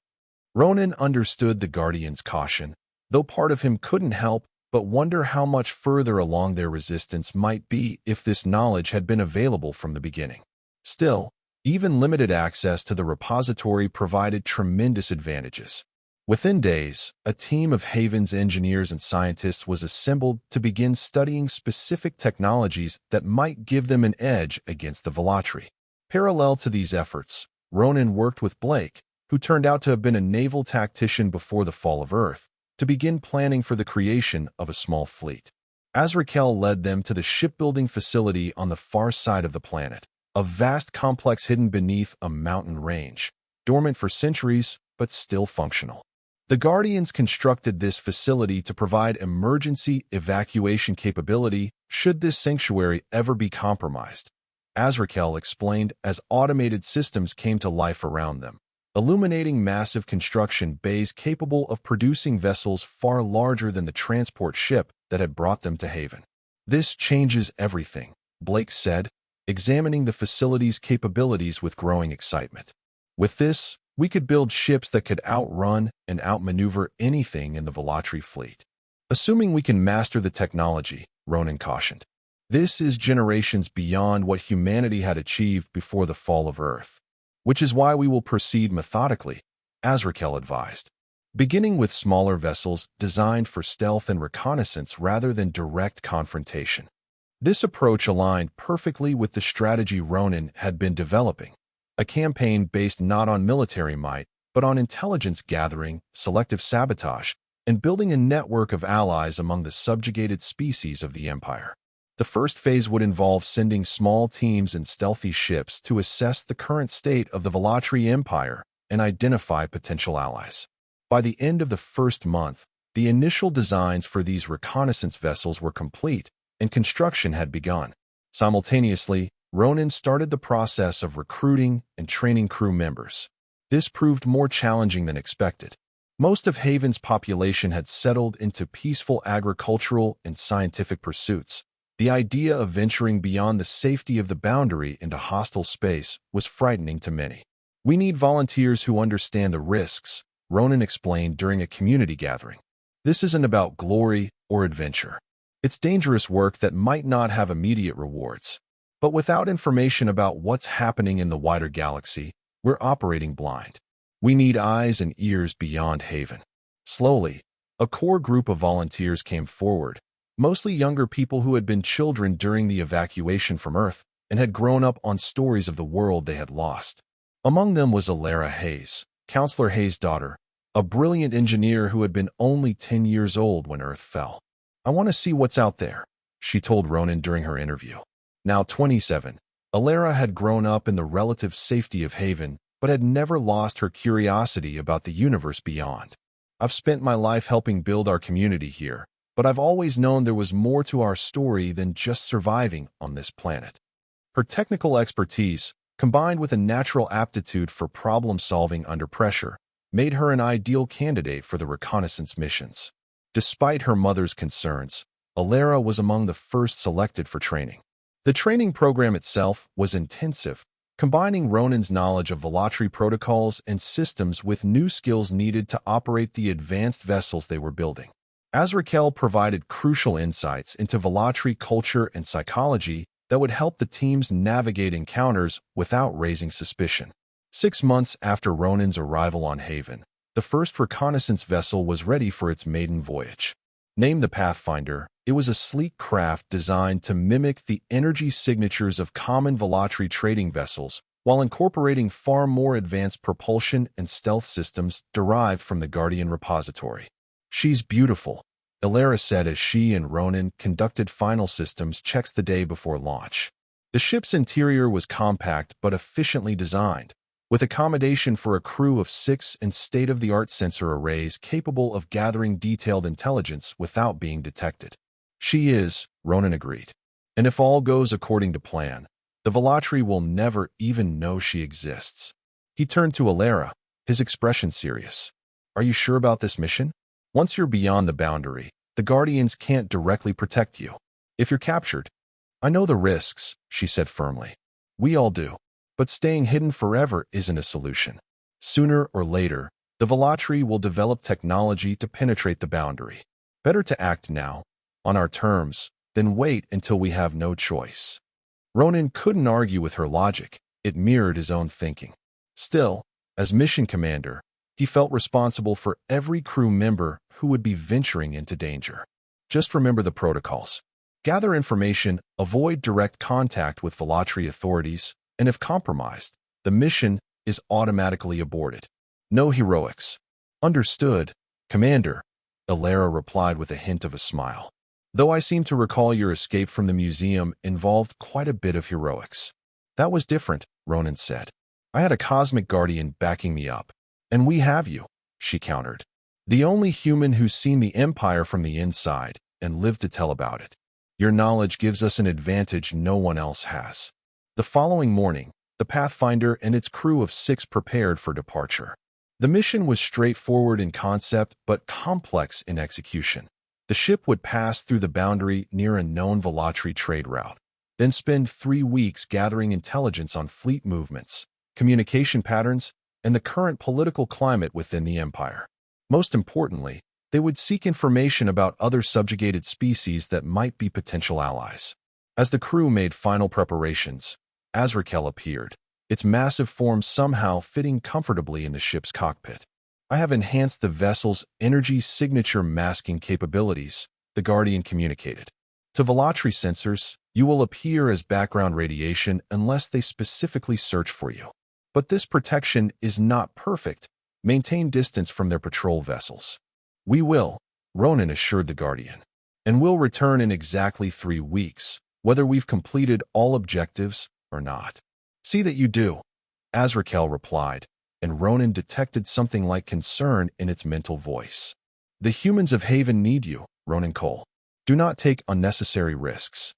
Ronan understood the Guardian's caution, though part of him couldn't help but wonder how much further along their resistance might be if this knowledge had been available from the beginning. Still, Even limited access to the repository provided tremendous advantages. Within days, a team of Haven's engineers and scientists was assembled to begin studying specific technologies that might give them an edge against the Velatri. Parallel to these efforts, Ronan worked with Blake, who turned out to have been a naval tactician before the fall of Earth, to begin planning for the creation of a small fleet. Azrael led them to the shipbuilding facility on the far side of the planet, a vast complex hidden beneath a mountain range, dormant for centuries but still functional. The Guardians constructed this facility to provide emergency evacuation capability should this sanctuary ever be compromised, Azrael explained as automated systems came to life around them, illuminating massive construction bays capable of producing vessels far larger than the transport ship that had brought them to Haven. "This changes everything," Blake said, examining the facility's capabilities with growing excitement. "With this, we could build ships that could outrun and outmaneuver anything in the Velatri fleet. Assuming we can master the technology," Ronan cautioned. "This is generations beyond what humanity had achieved before the fall of Earth, which is why we will proceed methodically," Azrael advised, beginning with smaller vessels designed for stealth and reconnaissance rather than direct confrontation. This approach aligned perfectly with the strategy Ronan had been developing, a campaign based not on military might, but on intelligence gathering, selective sabotage, and building a network of allies among the subjugated species of the Empire. The first phase would involve sending small teams and stealthy ships to assess the current state of the Velatri Empire and identify potential allies. By the end of the first month, the initial designs for these reconnaissance vessels were complete, and construction had begun. Simultaneously, Ronan started the process of recruiting and training crew members. This proved more challenging than expected. Most of Haven's population had settled into peaceful agricultural and scientific pursuits. The idea of venturing beyond the safety of the boundary into hostile space was frightening to many. "We need volunteers who understand the risks," Ronan explained during a community gathering. "This isn't about glory or adventure. It's dangerous work that might not have immediate rewards. But without information about what's happening in the wider galaxy, we're operating blind. We need eyes and ears beyond Haven." Slowly, a core group of volunteers came forward, mostly younger people who had been children during the evacuation from Earth and had grown up on stories of the world they had lost. Among them was Alara Hayes, Counselor Hayes' daughter, a brilliant engineer who had been only 10 years old when Earth fell. "I want to see what's out there," she told Ronan during her interview. Now 27, Alara had grown up in the relative safety of Haven, but had never lost her curiosity about the universe beyond. "I've spent my life helping build our community here, but I've always known there was more to our story than just surviving on this planet." Her technical expertise, combined with a natural aptitude for problem-solving under pressure, made her an ideal candidate for the reconnaissance missions. Despite her mother's concerns, Alara was among the first selected for training. The training program itself was intensive, combining Ronan's knowledge of Velatri protocols and systems with new skills needed to operate the advanced vessels they were building. Azrael provided crucial insights into Velatri culture and psychology that would help the teams navigate encounters without raising suspicion. 6 months after Ronan's arrival on Haven, the first reconnaissance vessel was ready for its maiden voyage. Named the Pathfinder, it was a sleek craft designed to mimic the energy signatures of common Velatri trading vessels while incorporating far more advanced propulsion and stealth systems derived from the Guardian repository. "She's beautiful," Alara said as she and Ronan conducted final systems checks the day before launch. The ship's interior was compact but efficiently designed, with accommodation for a crew of 6 and state-of-the-art sensor arrays capable of gathering detailed intelligence without being detected. "She is," Ronan agreed. "And if all goes according to plan, the Velatri will never even know she exists." He turned to Alara, his expression serious. "Are you sure about this mission? Once you're beyond the boundary, the Guardians can't directly protect you. If you're captured—" "I know the risks," she said firmly. "We all do. But staying hidden forever isn't a solution. Sooner or later, the Velatri will develop technology to penetrate the boundary. Better to act now, on our terms, than wait until we have no choice." Ronan couldn't argue with her logic. It mirrored his own thinking. Still, as mission commander, he felt responsible for every crew member who would be venturing into danger. Just remember the protocols. Gather information, avoid direct contact with Velatri authorities, and if compromised, the mission is automatically aborted. No heroics. Understood, Commander, Ilera replied with a hint of a smile. Though I seem to recall your escape from the museum involved quite a bit of heroics. That was different, Ronan said. I had a cosmic guardian backing me up. And we have you, she countered. The only human who's seen the Empire from the inside and lived to tell about it. Your knowledge gives us an advantage no one else has. The following morning, the Pathfinder and its crew of 6 prepared for departure. The mission was straightforward in concept but complex in execution. The ship would pass through the boundary near a known Velatri trade route, then spend 3 weeks gathering intelligence on fleet movements, communication patterns, and the current political climate within the Empire. Most importantly, they would seek information about other subjugated species that might be potential allies. As the crew made final preparations, Azrakel appeared, its massive form somehow fitting comfortably in the ship's cockpit. I have enhanced the vessel's energy signature masking capabilities, the Guardian communicated. To Velatri sensors, you will appear as background radiation unless they specifically search for you. But this protection is not perfect. Maintain distance from their patrol vessels. We will, Ronan assured the Guardian. And we'll return in exactly 3 weeks, whether we've completed all objectives or not. See that you do, Azrakel replied, and Ronan detected something like concern in its mental voice. The humans of Haven need you, Ronan Cole. Do not take unnecessary risks.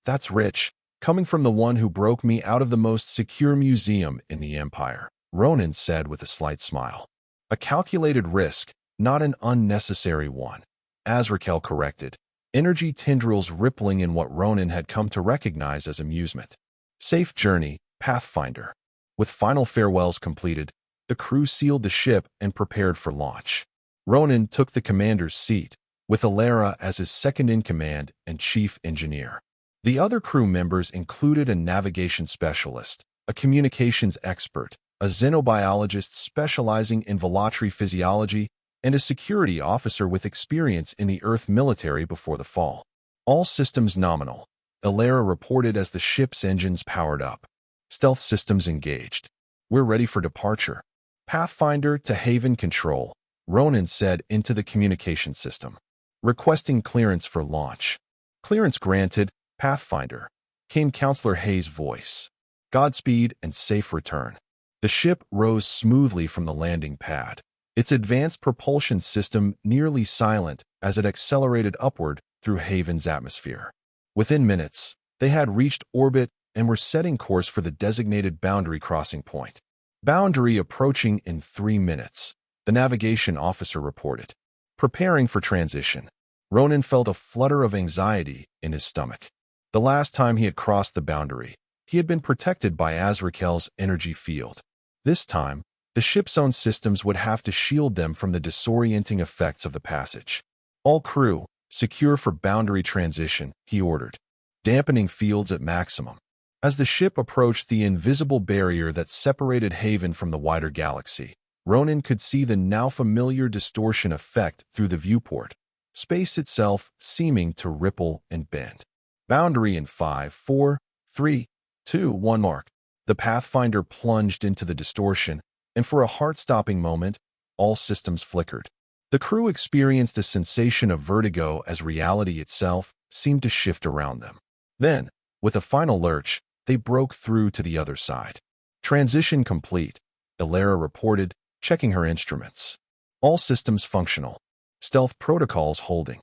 That's rich, coming from the one who broke me out of the most secure museum in the Empire, Ronan said with a slight smile. A calculated risk, not an unnecessary one, Azrakel corrected, energy tendrils rippling in what Ronan had come to recognize as amusement. Safe journey, Pathfinder. With final farewells completed, the crew sealed the ship and prepared for launch. Ronan took the commander's seat, with Ilera as his second-in-command and chief engineer. The other crew members included a navigation specialist, a communications expert, a xenobiologist specializing in Velatri physiology, and a security officer with experience in the Earth military before the fall. All systems nominal, Ilera reported as the ship's engines powered up. Stealth systems engaged. We're ready for departure. Pathfinder to Haven Control, Ronan said into the communication system. Requesting clearance for launch. Clearance granted, Pathfinder, came Counselor Hayes' voice. Godspeed and safe return. The ship rose smoothly from the landing pad, its advanced propulsion system nearly silent as it accelerated upward through Haven's atmosphere. Within minutes, they had reached orbit and were setting course for the designated boundary crossing point. Boundary approaching in 3 minutes, the navigation officer reported. Preparing for transition, Ronan felt a flutter of anxiety in his stomach. The last time he had crossed the boundary, he had been protected by Azrakel's energy field. This time, the ship's own systems would have to shield them from the disorienting effects of the passage. All crew, secure for boundary transition, he ordered, dampening fields at maximum. As the ship approached the invisible barrier that separated Haven from the wider galaxy, Ronan could see the now familiar distortion effect through the viewport, space itself seeming to ripple and bend. Boundary in 5, 4, 3, 2, 1 mark. The Pathfinder plunged into the distortion, and for a heart-stopping moment, all systems flickered. The crew experienced a sensation of vertigo as reality itself seemed to shift around them. Then, with a final lurch, they broke through to the other side. Transition complete, Ilera reported, checking her instruments. All systems functional. Stealth protocols holding.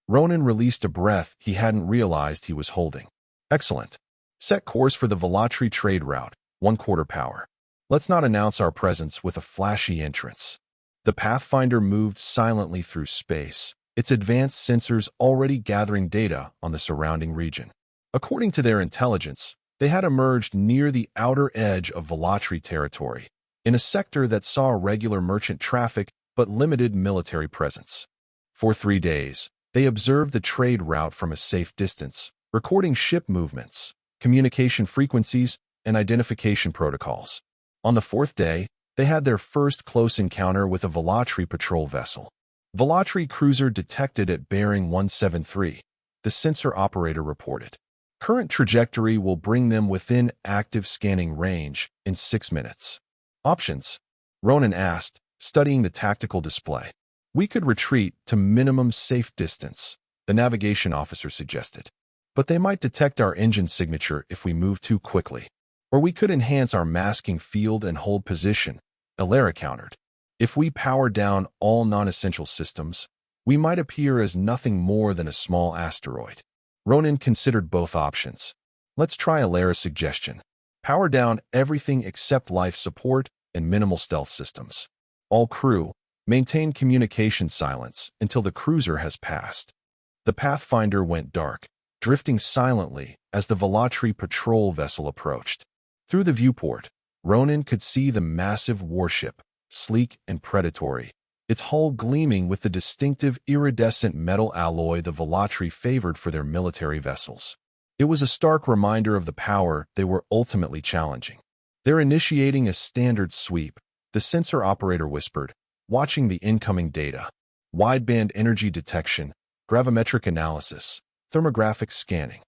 Ronan released a breath he hadn't realized he was holding. Excellent. Set course for the Velatri trade route, 1/4 power. Let's not announce our presence with a flashy entrance. The Pathfinder moved silently through space, its advanced sensors already gathering data on the surrounding region. According to their intelligence, they had emerged near the outer edge of Velatri territory, in a sector that saw regular merchant traffic but limited military presence. For 3 days, they observed the trade route from a safe distance, recording ship movements, communication frequencies, and identification protocols. On the fourth day, they had their first close encounter with a Velatri patrol vessel. Velatri cruiser detected at bearing 173, the sensor operator reported. Current trajectory will bring them within active scanning range in 6 minutes. Options? Ronan asked, studying the tactical display. We could retreat to minimum safe distance, the navigation officer suggested. But they might detect our engine signature if we move too quickly. Or we could enhance our masking field and hold position, Alara countered. If we power down all non-essential systems, we might appear as nothing more than a small asteroid. Ronan considered both options. Let's try Alara's suggestion. Power down everything except life support and minimal stealth systems. All crew, maintain communication silence until the cruiser has passed. The Pathfinder went dark, drifting silently as the Velatri patrol vessel approached. Through the viewport, Ronan could see the massive warship, sleek and predatory, its hull gleaming with the distinctive iridescent metal alloy the Velatri favored for their military vessels. It was a stark reminder of the power they were ultimately challenging. They're initiating a standard sweep, the sensor operator whispered, watching the incoming data. Wideband energy detection, gravimetric analysis, thermographic scanning.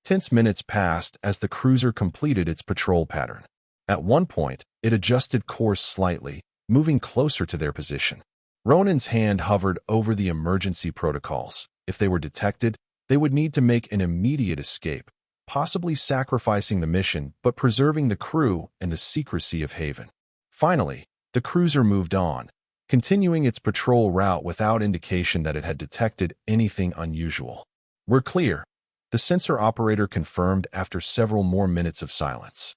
Tense minutes passed as the cruiser completed its patrol pattern. At one point, it adjusted course slightly, moving closer to their position. Ronan's hand hovered over the emergency protocols. If they were detected, they would need to make an immediate escape, possibly sacrificing the mission but preserving the crew and the secrecy of Haven. Finally, the cruiser moved on, continuing its patrol route without indication that it had detected anything unusual. We're clear, the sensor operator confirmed after several more minutes of silence.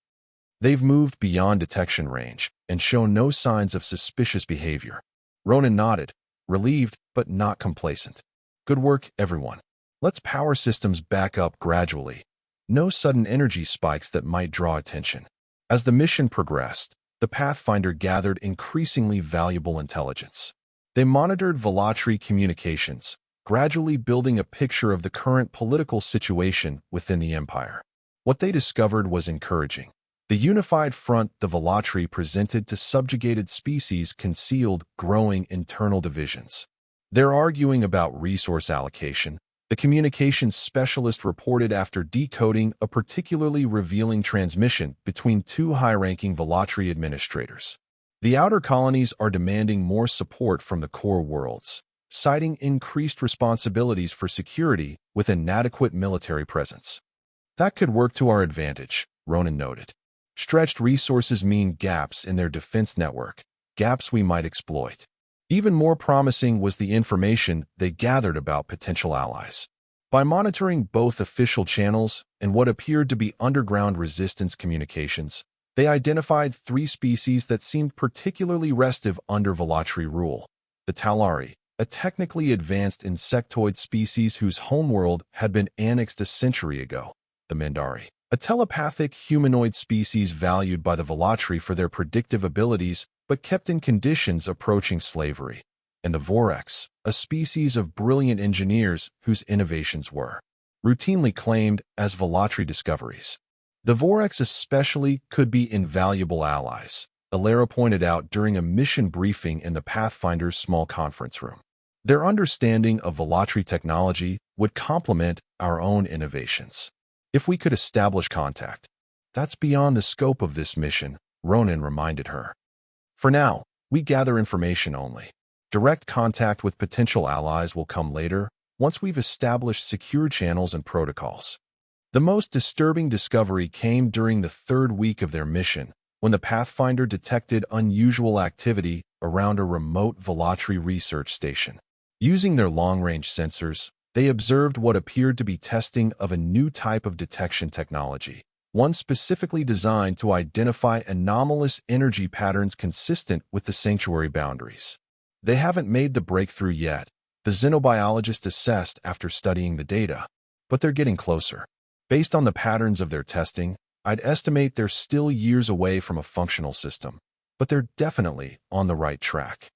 They've moved beyond detection range and show no signs of suspicious behavior. Ronan nodded, relieved but not complacent. Good work, everyone. Let's power systems back up gradually. No sudden energy spikes that might draw attention. As the mission progressed, the Pathfinder gathered increasingly valuable intelligence. They monitored Velatri communications, gradually building a picture of the current political situation within the Empire. What they discovered was encouraging. The unified front the Velatri presented to subjugated species concealed growing internal divisions. They're arguing about resource allocation, the communications specialist reported after decoding a particularly revealing transmission between two high-ranking Velatri administrators. The outer colonies are demanding more support from the core worlds, citing increased responsibilities for security with an inadequate military presence. That could work to our advantage, Ronan noted. Stretched resources mean gaps in their defense network, gaps we might exploit. Even more promising was the information they gathered about potential allies. By monitoring both official channels and what appeared to be underground resistance communications, they identified 3 species that seemed particularly restive under Velatri rule. The Talari, a technically advanced insectoid species whose homeworld had been annexed a century ago. The Mandari, a telepathic humanoid species valued by the Velatri for their predictive abilities but kept in conditions approaching slavery. And the Vorax, a species of brilliant engineers whose innovations were routinely claimed as Velatri discoveries. The Vorax especially could be invaluable allies, Alara pointed out during a mission briefing in the Pathfinder's small conference room. Their understanding of Velatri technology would complement our own innovations. If we could establish contact. That's beyond the scope of this mission, Ronan reminded her. For now, we gather information only. Direct contact with potential allies will come later, once we've established secure channels and protocols. The most disturbing discovery came during the 3rd week of their mission, when the Pathfinder detected unusual activity around a remote Velatri research station. Using their long-range sensors, they observed what appeared to be testing of a new type of detection technology, one specifically designed to identify anomalous energy patterns consistent with the sanctuary boundaries. They haven't made the breakthrough yet, the xenobiologist assessed after studying the data, but they're getting closer. Based on the patterns of their testing, I'd estimate they're still years away from a functional system, but they're definitely on the right track.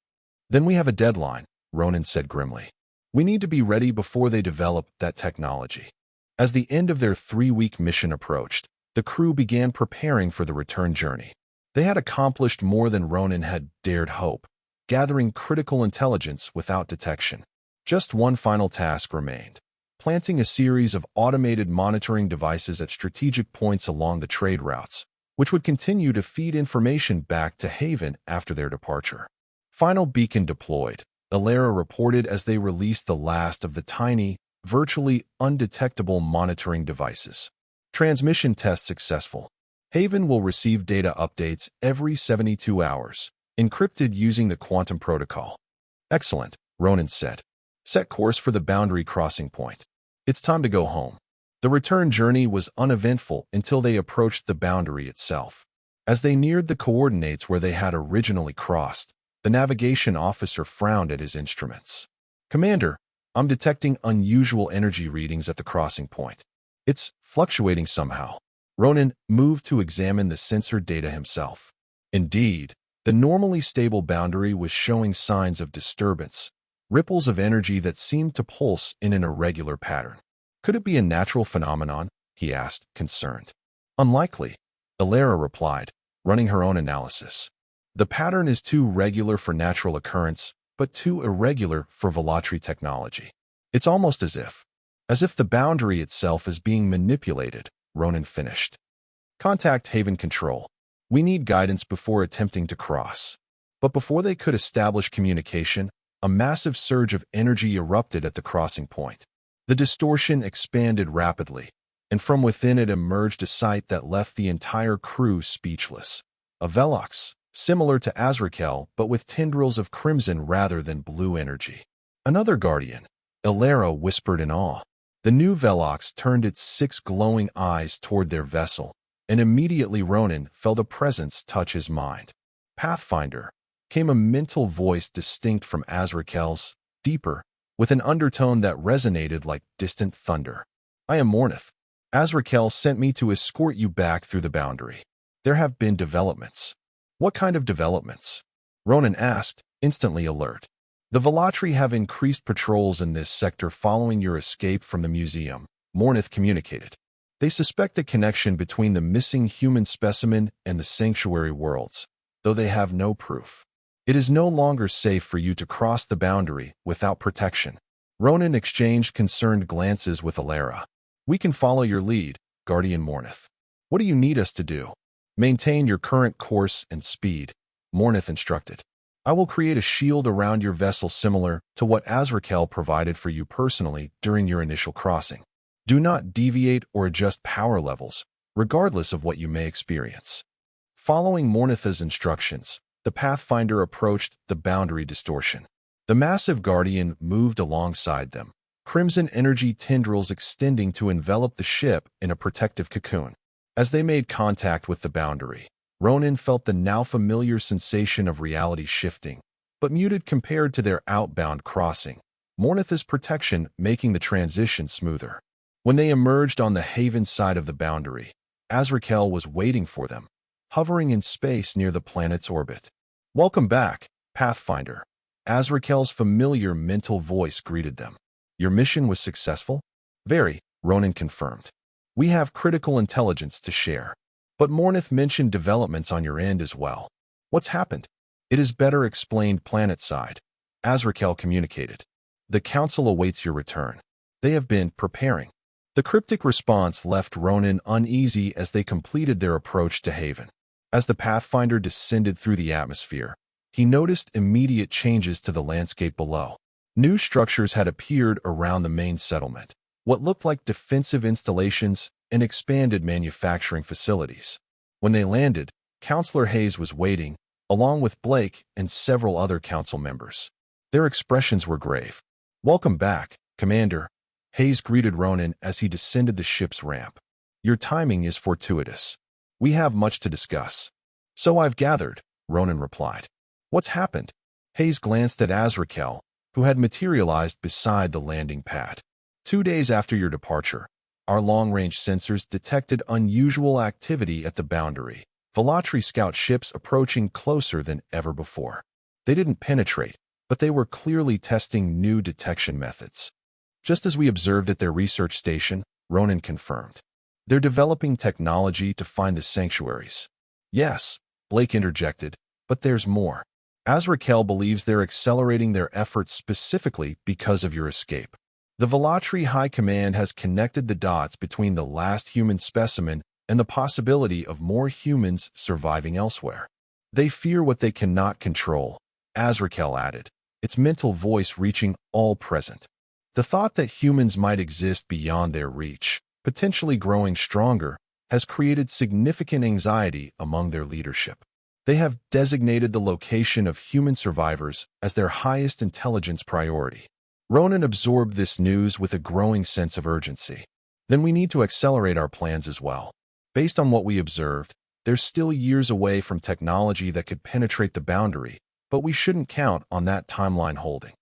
Then we have a deadline, Ronan said grimly. We need to be ready before they develop that technology. As the end of their 3-week mission approached, the crew began preparing for the return journey. They had accomplished more than Ronan had dared hope, gathering critical intelligence without detection. Just one final task remained: planting a series of automated monitoring devices at strategic points along the trade routes, which would continue to feed information back to Haven after their departure. Final beacon deployed, Alara reported as they released the last of the tiny, virtually undetectable monitoring devices. Transmission test successful. Haven will receive data updates every 72 hours, encrypted using the quantum protocol. Excellent, Ronan said. Set course for the boundary crossing point. It's time to go home. The return journey was uneventful until they approached the boundary itself. As they neared the coordinates where they had originally crossed, the navigation officer frowned at his instruments. Commander, I'm detecting unusual energy readings at the crossing point. It's fluctuating somehow. Ronan moved to examine the sensor data himself. Indeed, the normally stable boundary was showing signs of disturbance, ripples of energy that seemed to pulse in an irregular pattern. Could it be a natural phenomenon? He asked, concerned. Unlikely, Alara replied, running her own analysis. The pattern is too regular for natural occurrence, but too irregular for Velatri technology. It's almost as if the boundary itself is being manipulated, Ronan finished. Contact Haven Control. We need guidance before attempting to cross. But before they could establish communication, a massive surge of energy erupted at the crossing point. The distortion expanded rapidly, and from within it emerged a sight that left the entire crew speechless. A Velox, similar to Azrakel but with tendrils of crimson rather than blue energy. Another guardian, Alara whispered in awe. The new Velox turned its 6 glowing eyes toward their vessel, and immediately Ronan felt a presence touch his mind. Pathfinder, came a mental voice distinct from Azrakel's, deeper, with an undertone that resonated like distant thunder. I am Mornith. Azrakel sent me to escort you back through the boundary. There have been developments. What kind of developments? Ronan asked, instantly alert. The Velatri have increased patrols in this sector following your escape from the museum, Mornith communicated. They suspect a connection between the missing human specimen and the sanctuary worlds, though they have no proof. It is no longer safe for you to cross the boundary without protection. Ronan exchanged concerned glances with Alara. We can follow your lead, Guardian Mornith. What do you need us to do? Maintain your current course and speed, Mornith instructed. I will create a shield around your vessel similar to what Azrakel provided for you personally during your initial crossing. Do not deviate or adjust power levels, regardless of what you may experience. Following Mornith's instructions, the Pathfinder approached the boundary distortion. The massive guardian moved alongside them, crimson energy tendrils extending to envelop the ship in a protective cocoon. As they made contact with the boundary, Ronan felt the now familiar sensation of reality shifting, but muted compared to their outbound crossing, Mornith's protection making the transition smoother. When they emerged on the Haven side of the boundary, Azrakel was waiting for them, hovering in space near the planet's orbit. Welcome back, Pathfinder. Azrakel's familiar mental voice greeted them. Your mission was successful? Very, Ronan confirmed. We have critical intelligence to share. But Mornith mentioned developments on your end as well. What's happened? It is better explained planet-side, Azrakel communicated. The Council awaits your return. They have been preparing. The cryptic response left Ronan uneasy as they completed their approach to Haven. As the Pathfinder descended through the atmosphere, he noticed immediate changes to the landscape below. New structures had appeared around the main settlement, what looked like defensive installations and expanded manufacturing facilities. When they landed, Counselor Hayes was waiting, along with Blake and several other council members. Their expressions were grave. Welcome back, Commander, Hayes greeted Ronan as he descended the ship's ramp. Your timing is fortuitous. We have much to discuss. So I've gathered, Ronan replied. What's happened? Hayes glanced at Azrakel, who had materialized beside the landing pad. 2 days after your departure, our long-range sensors detected unusual activity at the boundary, Velatri scout ships approaching closer than ever before. They didn't penetrate, but they were clearly testing new detection methods. Just as we observed at their research station, Ronan confirmed. They're developing technology to find the sanctuaries. Yes, Blake interjected, but there's more. Azrakel believes they're accelerating their efforts specifically because of your escape. The Velatri High Command has connected the dots between the last human specimen and the possibility of more humans surviving elsewhere. They fear what they cannot control, Azrakel added, its mental voice reaching all present. The thought that humans might exist beyond their reach, potentially growing stronger, has created significant anxiety among their leadership. They have designated the location of human survivors as their highest intelligence priority. Ronan absorbed this news with a growing sense of urgency. Then we need to accelerate our plans as well. Based on what we observed, they're still years away from technology that could penetrate the boundary, but we shouldn't count on that timeline holding.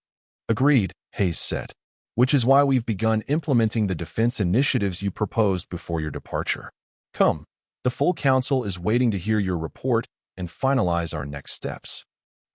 Agreed, Hayes said, which is why we've begun implementing the defense initiatives you proposed before your departure. Come, the full council is waiting to hear your report and finalize our next steps.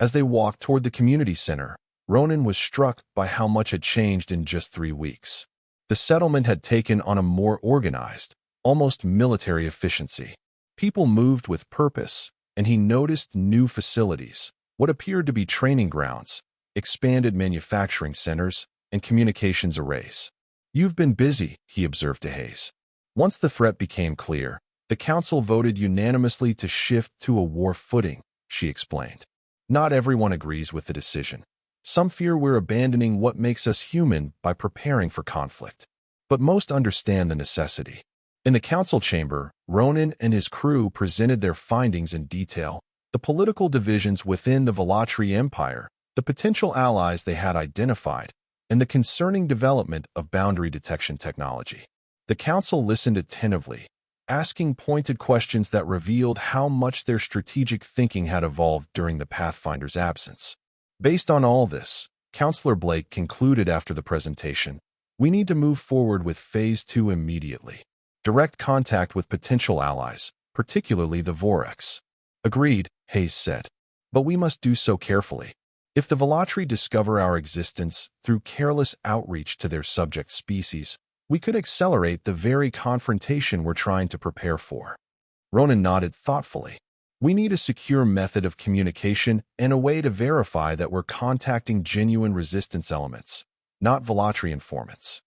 As they walked toward the community center, Ronan was struck by how much had changed in just 3 weeks. The settlement had taken on a more organized, almost military efficiency. People moved with purpose, and he noticed new facilities, what appeared to be training grounds, expanded manufacturing centers, and communications arrays. You've been busy, he observed to Hayes. Once the threat became clear, the council voted unanimously to shift to a war footing, she explained. Not everyone agrees with the decision. Some fear we're abandoning what makes us human by preparing for conflict. But most understand the necessity. In the council chamber, Ronan and his crew presented their findings in detail, the political divisions within the Velatri Empire, the potential allies they had identified, and the concerning development of boundary detection technology. The council listened attentively, asking pointed questions that revealed how much their strategic thinking had evolved during the Pathfinder's absence. Based on all this, Counselor Blake concluded after the presentation, we need to move forward with Phase 2 immediately. Direct contact with potential allies, particularly the Vorex. Agreed, Hayes said. But we must do so carefully. If the Velatri discover our existence through careless outreach to their subject species, we could accelerate the very confrontation we're trying to prepare for. Ronan nodded thoughtfully. We need a secure method of communication and a way to verify that we're contacting genuine resistance elements, not Velatri informants.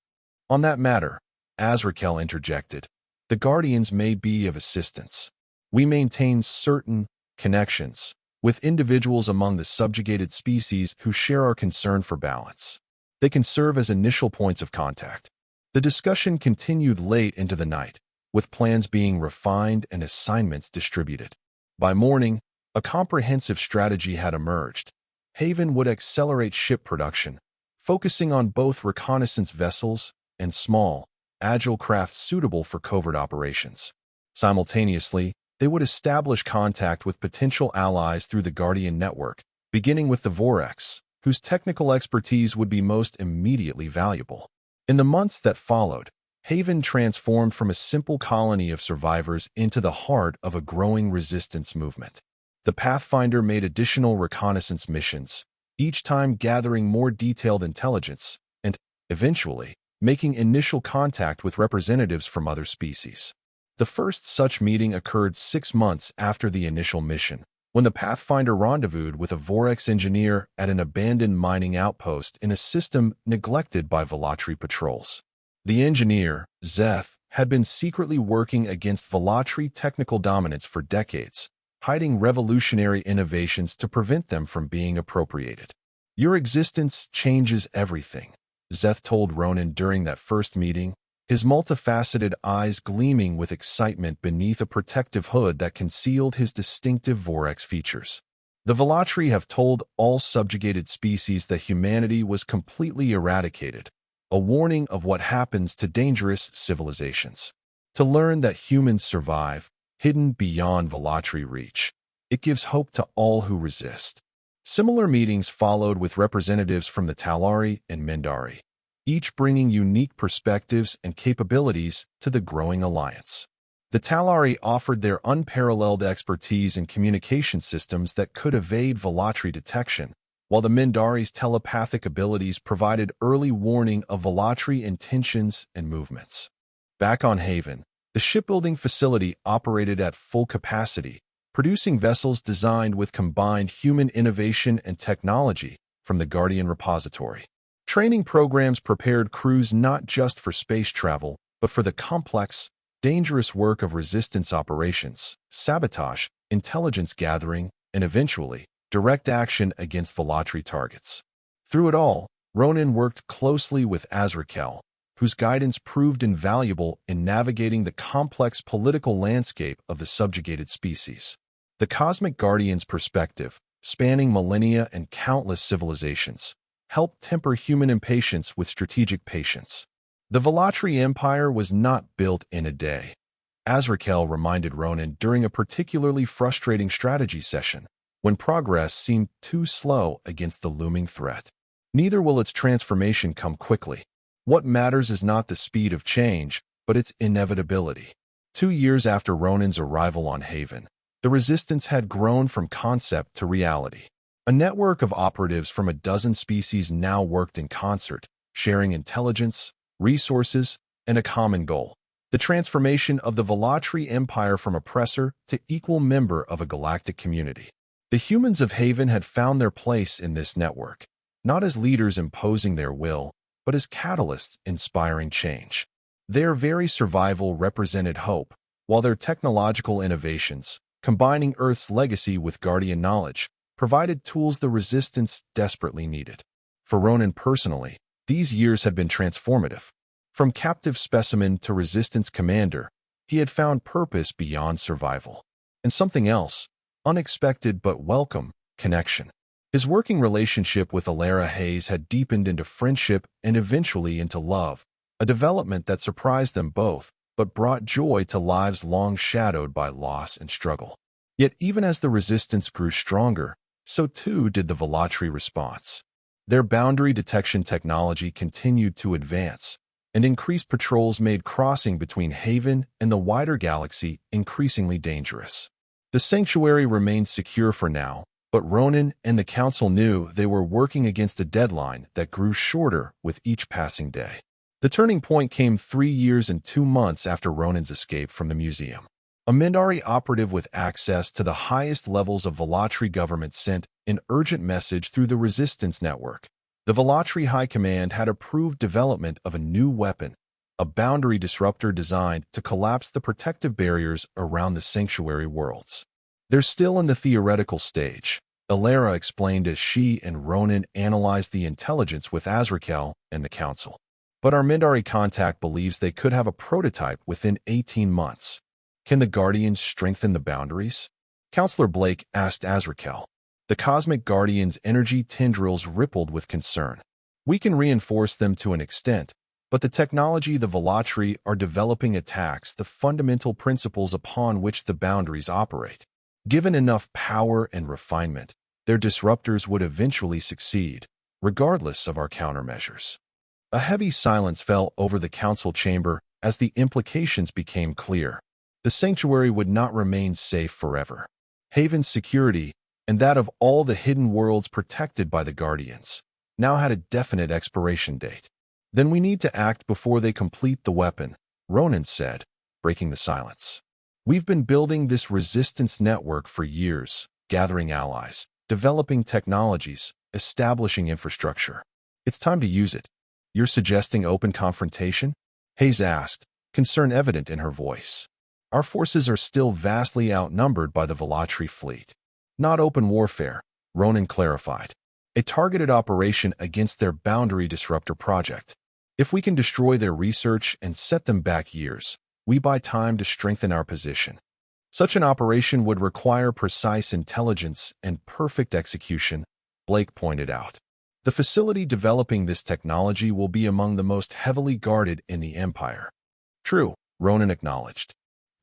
On that matter, Azrakel interjected, the Guardians may be of assistance. We maintain certain connections with individuals among the subjugated species who share our concern for balance. They can serve as initial points of contact. The discussion continued late into the night, with plans being refined and assignments distributed. By morning, a comprehensive strategy had emerged. Haven would accelerate ship production, focusing on both reconnaissance vessels and small, agile craft suitable for covert operations. Simultaneously, they would establish contact with potential allies through the Guardian network, beginning with the Vorex, whose technical expertise would be most immediately valuable. In the months that followed, Haven transformed from a simple colony of survivors into the heart of a growing resistance movement. The Pathfinder made additional reconnaissance missions, each time gathering more detailed intelligence and, eventually, making initial contact with representatives from other species. The first such meeting occurred 6 months after the initial mission, when the Pathfinder rendezvoused with a Vorex engineer at an abandoned mining outpost in a system neglected by Velatri patrols. The engineer, Zeth, had been secretly working against Velatri technical dominance for decades, hiding revolutionary innovations to prevent them from being appropriated. Your existence changes everything, Zeth told Ronan during that first meeting, his multifaceted eyes gleaming with excitement beneath a protective hood that concealed his distinctive Vorex features. The Velatri have told all subjugated species that humanity was completely eradicated, a warning of what happens to dangerous civilizations. To learn that humans survive, hidden beyond Velatri reach, it gives hope to all who resist. Similar meetings followed with representatives from the Talari and Mindari, each bringing unique perspectives and capabilities to the growing alliance. The Talari offered their unparalleled expertise in communication systems that could evade Velatri detection, while the Mindari's telepathic abilities provided early warning of Velatri intentions and movements. Back on Haven, The shipbuilding facility operated at full capacity, producing vessels designed with combined human innovation and technology from the Guardian repository. Training programs prepared crews not just for space travel, but for the complex, dangerous work of resistance operations, sabotage, intelligence gathering, and eventually, direct action against Velatri targets. Through it all, Ronan worked closely with Azrakel, whose guidance proved invaluable in navigating the complex political landscape of the subjugated species. The Cosmic Guardian's perspective, spanning millennia and countless civilizations, helped temper human impatience with strategic patience. The Velatri Empire was not built in a day. Azrakel reminded Ronan during a particularly frustrating strategy session, when progress seemed too slow against the looming threat. Neither will its transformation come quickly. What matters is not the speed of change, but its inevitability. 2 years after Ronan's arrival on Haven, the Resistance had grown from concept to reality. A network of operatives from a dozen species now worked in concert, sharing intelligence, resources, and a common goal: the transformation of the Velatri Empire from oppressor to equal member of a galactic community. The humans of Haven had found their place in this network, not as leaders imposing their will, but as catalysts inspiring change. Their very survival represented hope, while their technological innovations, combining Earth's legacy with Guardian knowledge, provided tools the Resistance desperately needed. For Ronan personally, these years had been transformative. From captive specimen to Resistance commander, he had found purpose beyond survival. And something else, unexpected but welcome, connection. His working relationship with Alara Hayes had deepened into friendship and eventually into love, a development that surprised them both, but brought joy to lives long shadowed by loss and struggle. Yet even as the Resistance grew stronger, so too did the Velatri response. Their boundary detection technology continued to advance, and increased patrols made crossing between Haven and the wider galaxy increasingly dangerous. The sanctuary remained secure for now, but Ronan and the Council knew they were working against a deadline that grew shorter with each passing day. The turning point came 3 years and 2 months after Ronan's escape from the museum. A Mindari operative with access to the highest levels of Velatri government sent an urgent message through the Resistance network. The Velatri High Command had approved development of a new weapon, a boundary disruptor designed to collapse the protective barriers around the sanctuary worlds. They're still in the theoretical stage, Alara explained as she and Ronan analyzed the intelligence with Azrakel and the Council. But our Mindari contact believes they could have a prototype within 18 months. Can the Guardians strengthen the boundaries? Counselor Blake asked Azrakel. The Cosmic Guardian's energy tendrils rippled with concern. We can reinforce them to an extent, but the technology the Velatri are developing attacks the fundamental principles upon which the boundaries operate. Given enough power and refinement, their disruptors would eventually succeed, regardless of our countermeasures. A heavy silence fell over the council chamber as the implications became clear. The sanctuary would not remain safe forever. Haven's security, and that of all the hidden worlds protected by the Guardians, now had a definite expiration date. Then we need to act before they complete the weapon, Ronan said, breaking the silence. We've been building this resistance network for years, gathering allies, developing technologies, establishing infrastructure. It's time to use it. You're suggesting open confrontation? Hayes asked, concern evident in her voice. Our forces are still vastly outnumbered by the Velatri fleet. Not open warfare, Ronan clarified. A targeted operation against their boundary disruptor project. If we can destroy their research and set them back years, we buy time to strengthen our position. Such an operation would require precise intelligence and perfect execution, Blake pointed out. The facility developing this technology will be among the most heavily guarded in the Empire. True, Ronan acknowledged.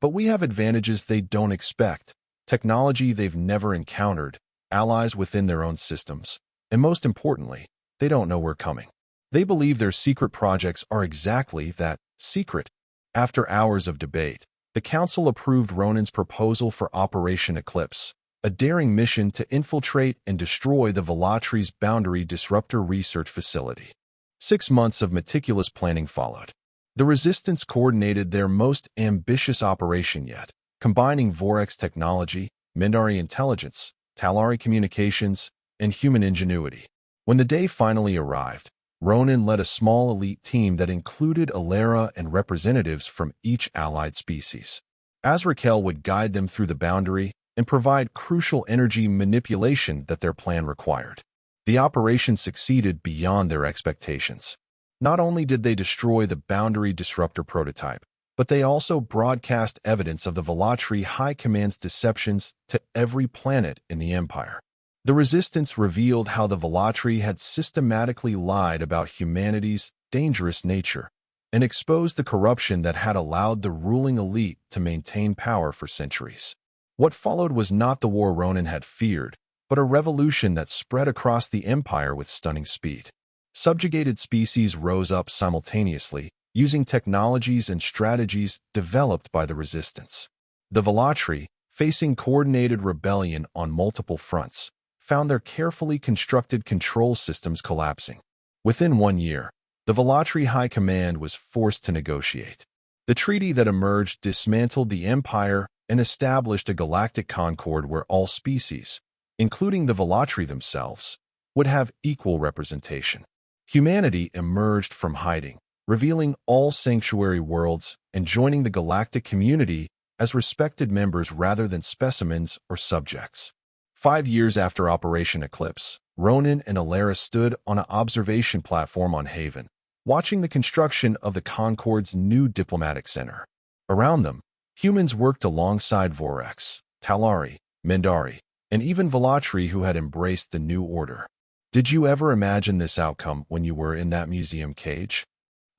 But we have advantages they don't expect, technology they've never encountered, allies within their own systems, and most importantly, they don't know we're coming. They believe their secret projects are exactly that, secret. After hours of debate, the Council approved Ronan's proposal for Operation Eclipse, a daring mission to infiltrate and destroy the Velatri's boundary disruptor research facility. 6 months of meticulous planning followed. The Resistance coordinated their most ambitious operation yet, combining Vorex technology, Mindari intelligence, Talari communications, and human ingenuity. When the day finally arrived, Ronan led a small elite team that included Alara and representatives from each allied species. Azrakel would guide them through the boundary and provide crucial energy manipulation that their plan required. The operation succeeded beyond their expectations. Not only did they destroy the boundary disruptor prototype, but they also broadcast evidence of the Velatri High Command's deceptions to every planet in the Empire. The Resistance revealed how the Velatri had systematically lied about humanity's dangerous nature and exposed the corruption that had allowed the ruling elite to maintain power for centuries. What followed was not the war Ronan had feared, but a revolution that spread across the Empire with stunning speed. Subjugated species rose up simultaneously, using technologies and strategies developed by the Resistance. The Velatri, facing coordinated rebellion on multiple fronts, found their carefully constructed control systems collapsing. Within 1 year, the Velatri High Command was forced to negotiate. The treaty that emerged dismantled the Empire and established a galactic concord where all species, including the Velatri themselves, would have equal representation. Humanity emerged from hiding, revealing all sanctuary worlds and joining the galactic community as respected members rather than specimens or subjects. 5 years after Operation Eclipse, Ronan and Alara stood on an observation platform on Haven, watching the construction of the Concord's new diplomatic center. Around them, humans worked alongside Vorex, Talari, Mindari, and even Velatri who had embraced the new order. Did you ever imagine this outcome when you were in that museum cage?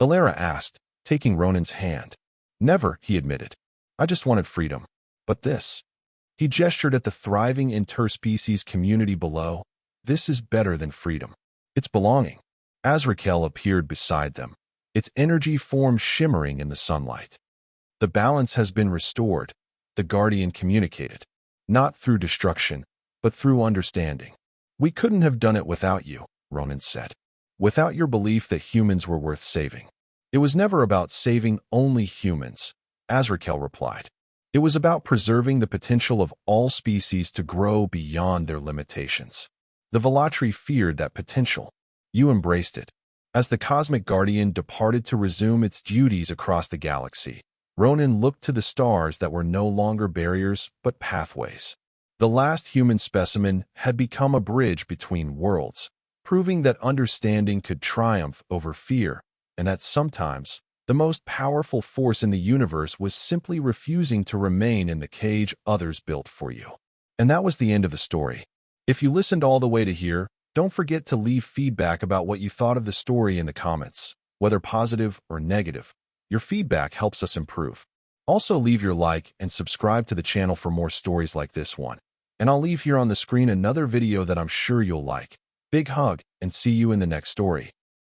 Alara asked, taking Ronan's hand. Never, he admitted. I just wanted freedom. But this. He gestured at the thriving interspecies community below. This is better than freedom. It's belonging. Azrakel appeared beside them, its energy form shimmering in the sunlight. The balance has been restored, the Guardian communicated. Not through destruction, but through understanding. We couldn't have done it without you, Ronan said. Without your belief that humans were worth saving. It was never about saving only humans, Azrakel replied. It was about preserving the potential of all species to grow beyond their limitations. The Velatri feared that potential. You embraced it. As the Cosmic Guardian departed to resume its duties across the galaxy, Ronan looked to the stars that were no longer barriers but pathways. The last human specimen had become a bridge between worlds, proving that understanding could triumph over fear, and that sometimes the most powerful force in the universe was simply refusing to remain in the cage others built for you. And that was the end of the story. If you listened all the way to here, don't forget to leave feedback about what you thought of the story in the comments, whether positive or negative. Your feedback helps us improve. Also leave your like and subscribe to the channel for more stories like this one. And I'll leave here on the screen another video that I'm sure you'll like. Big hug, and see you in the next story.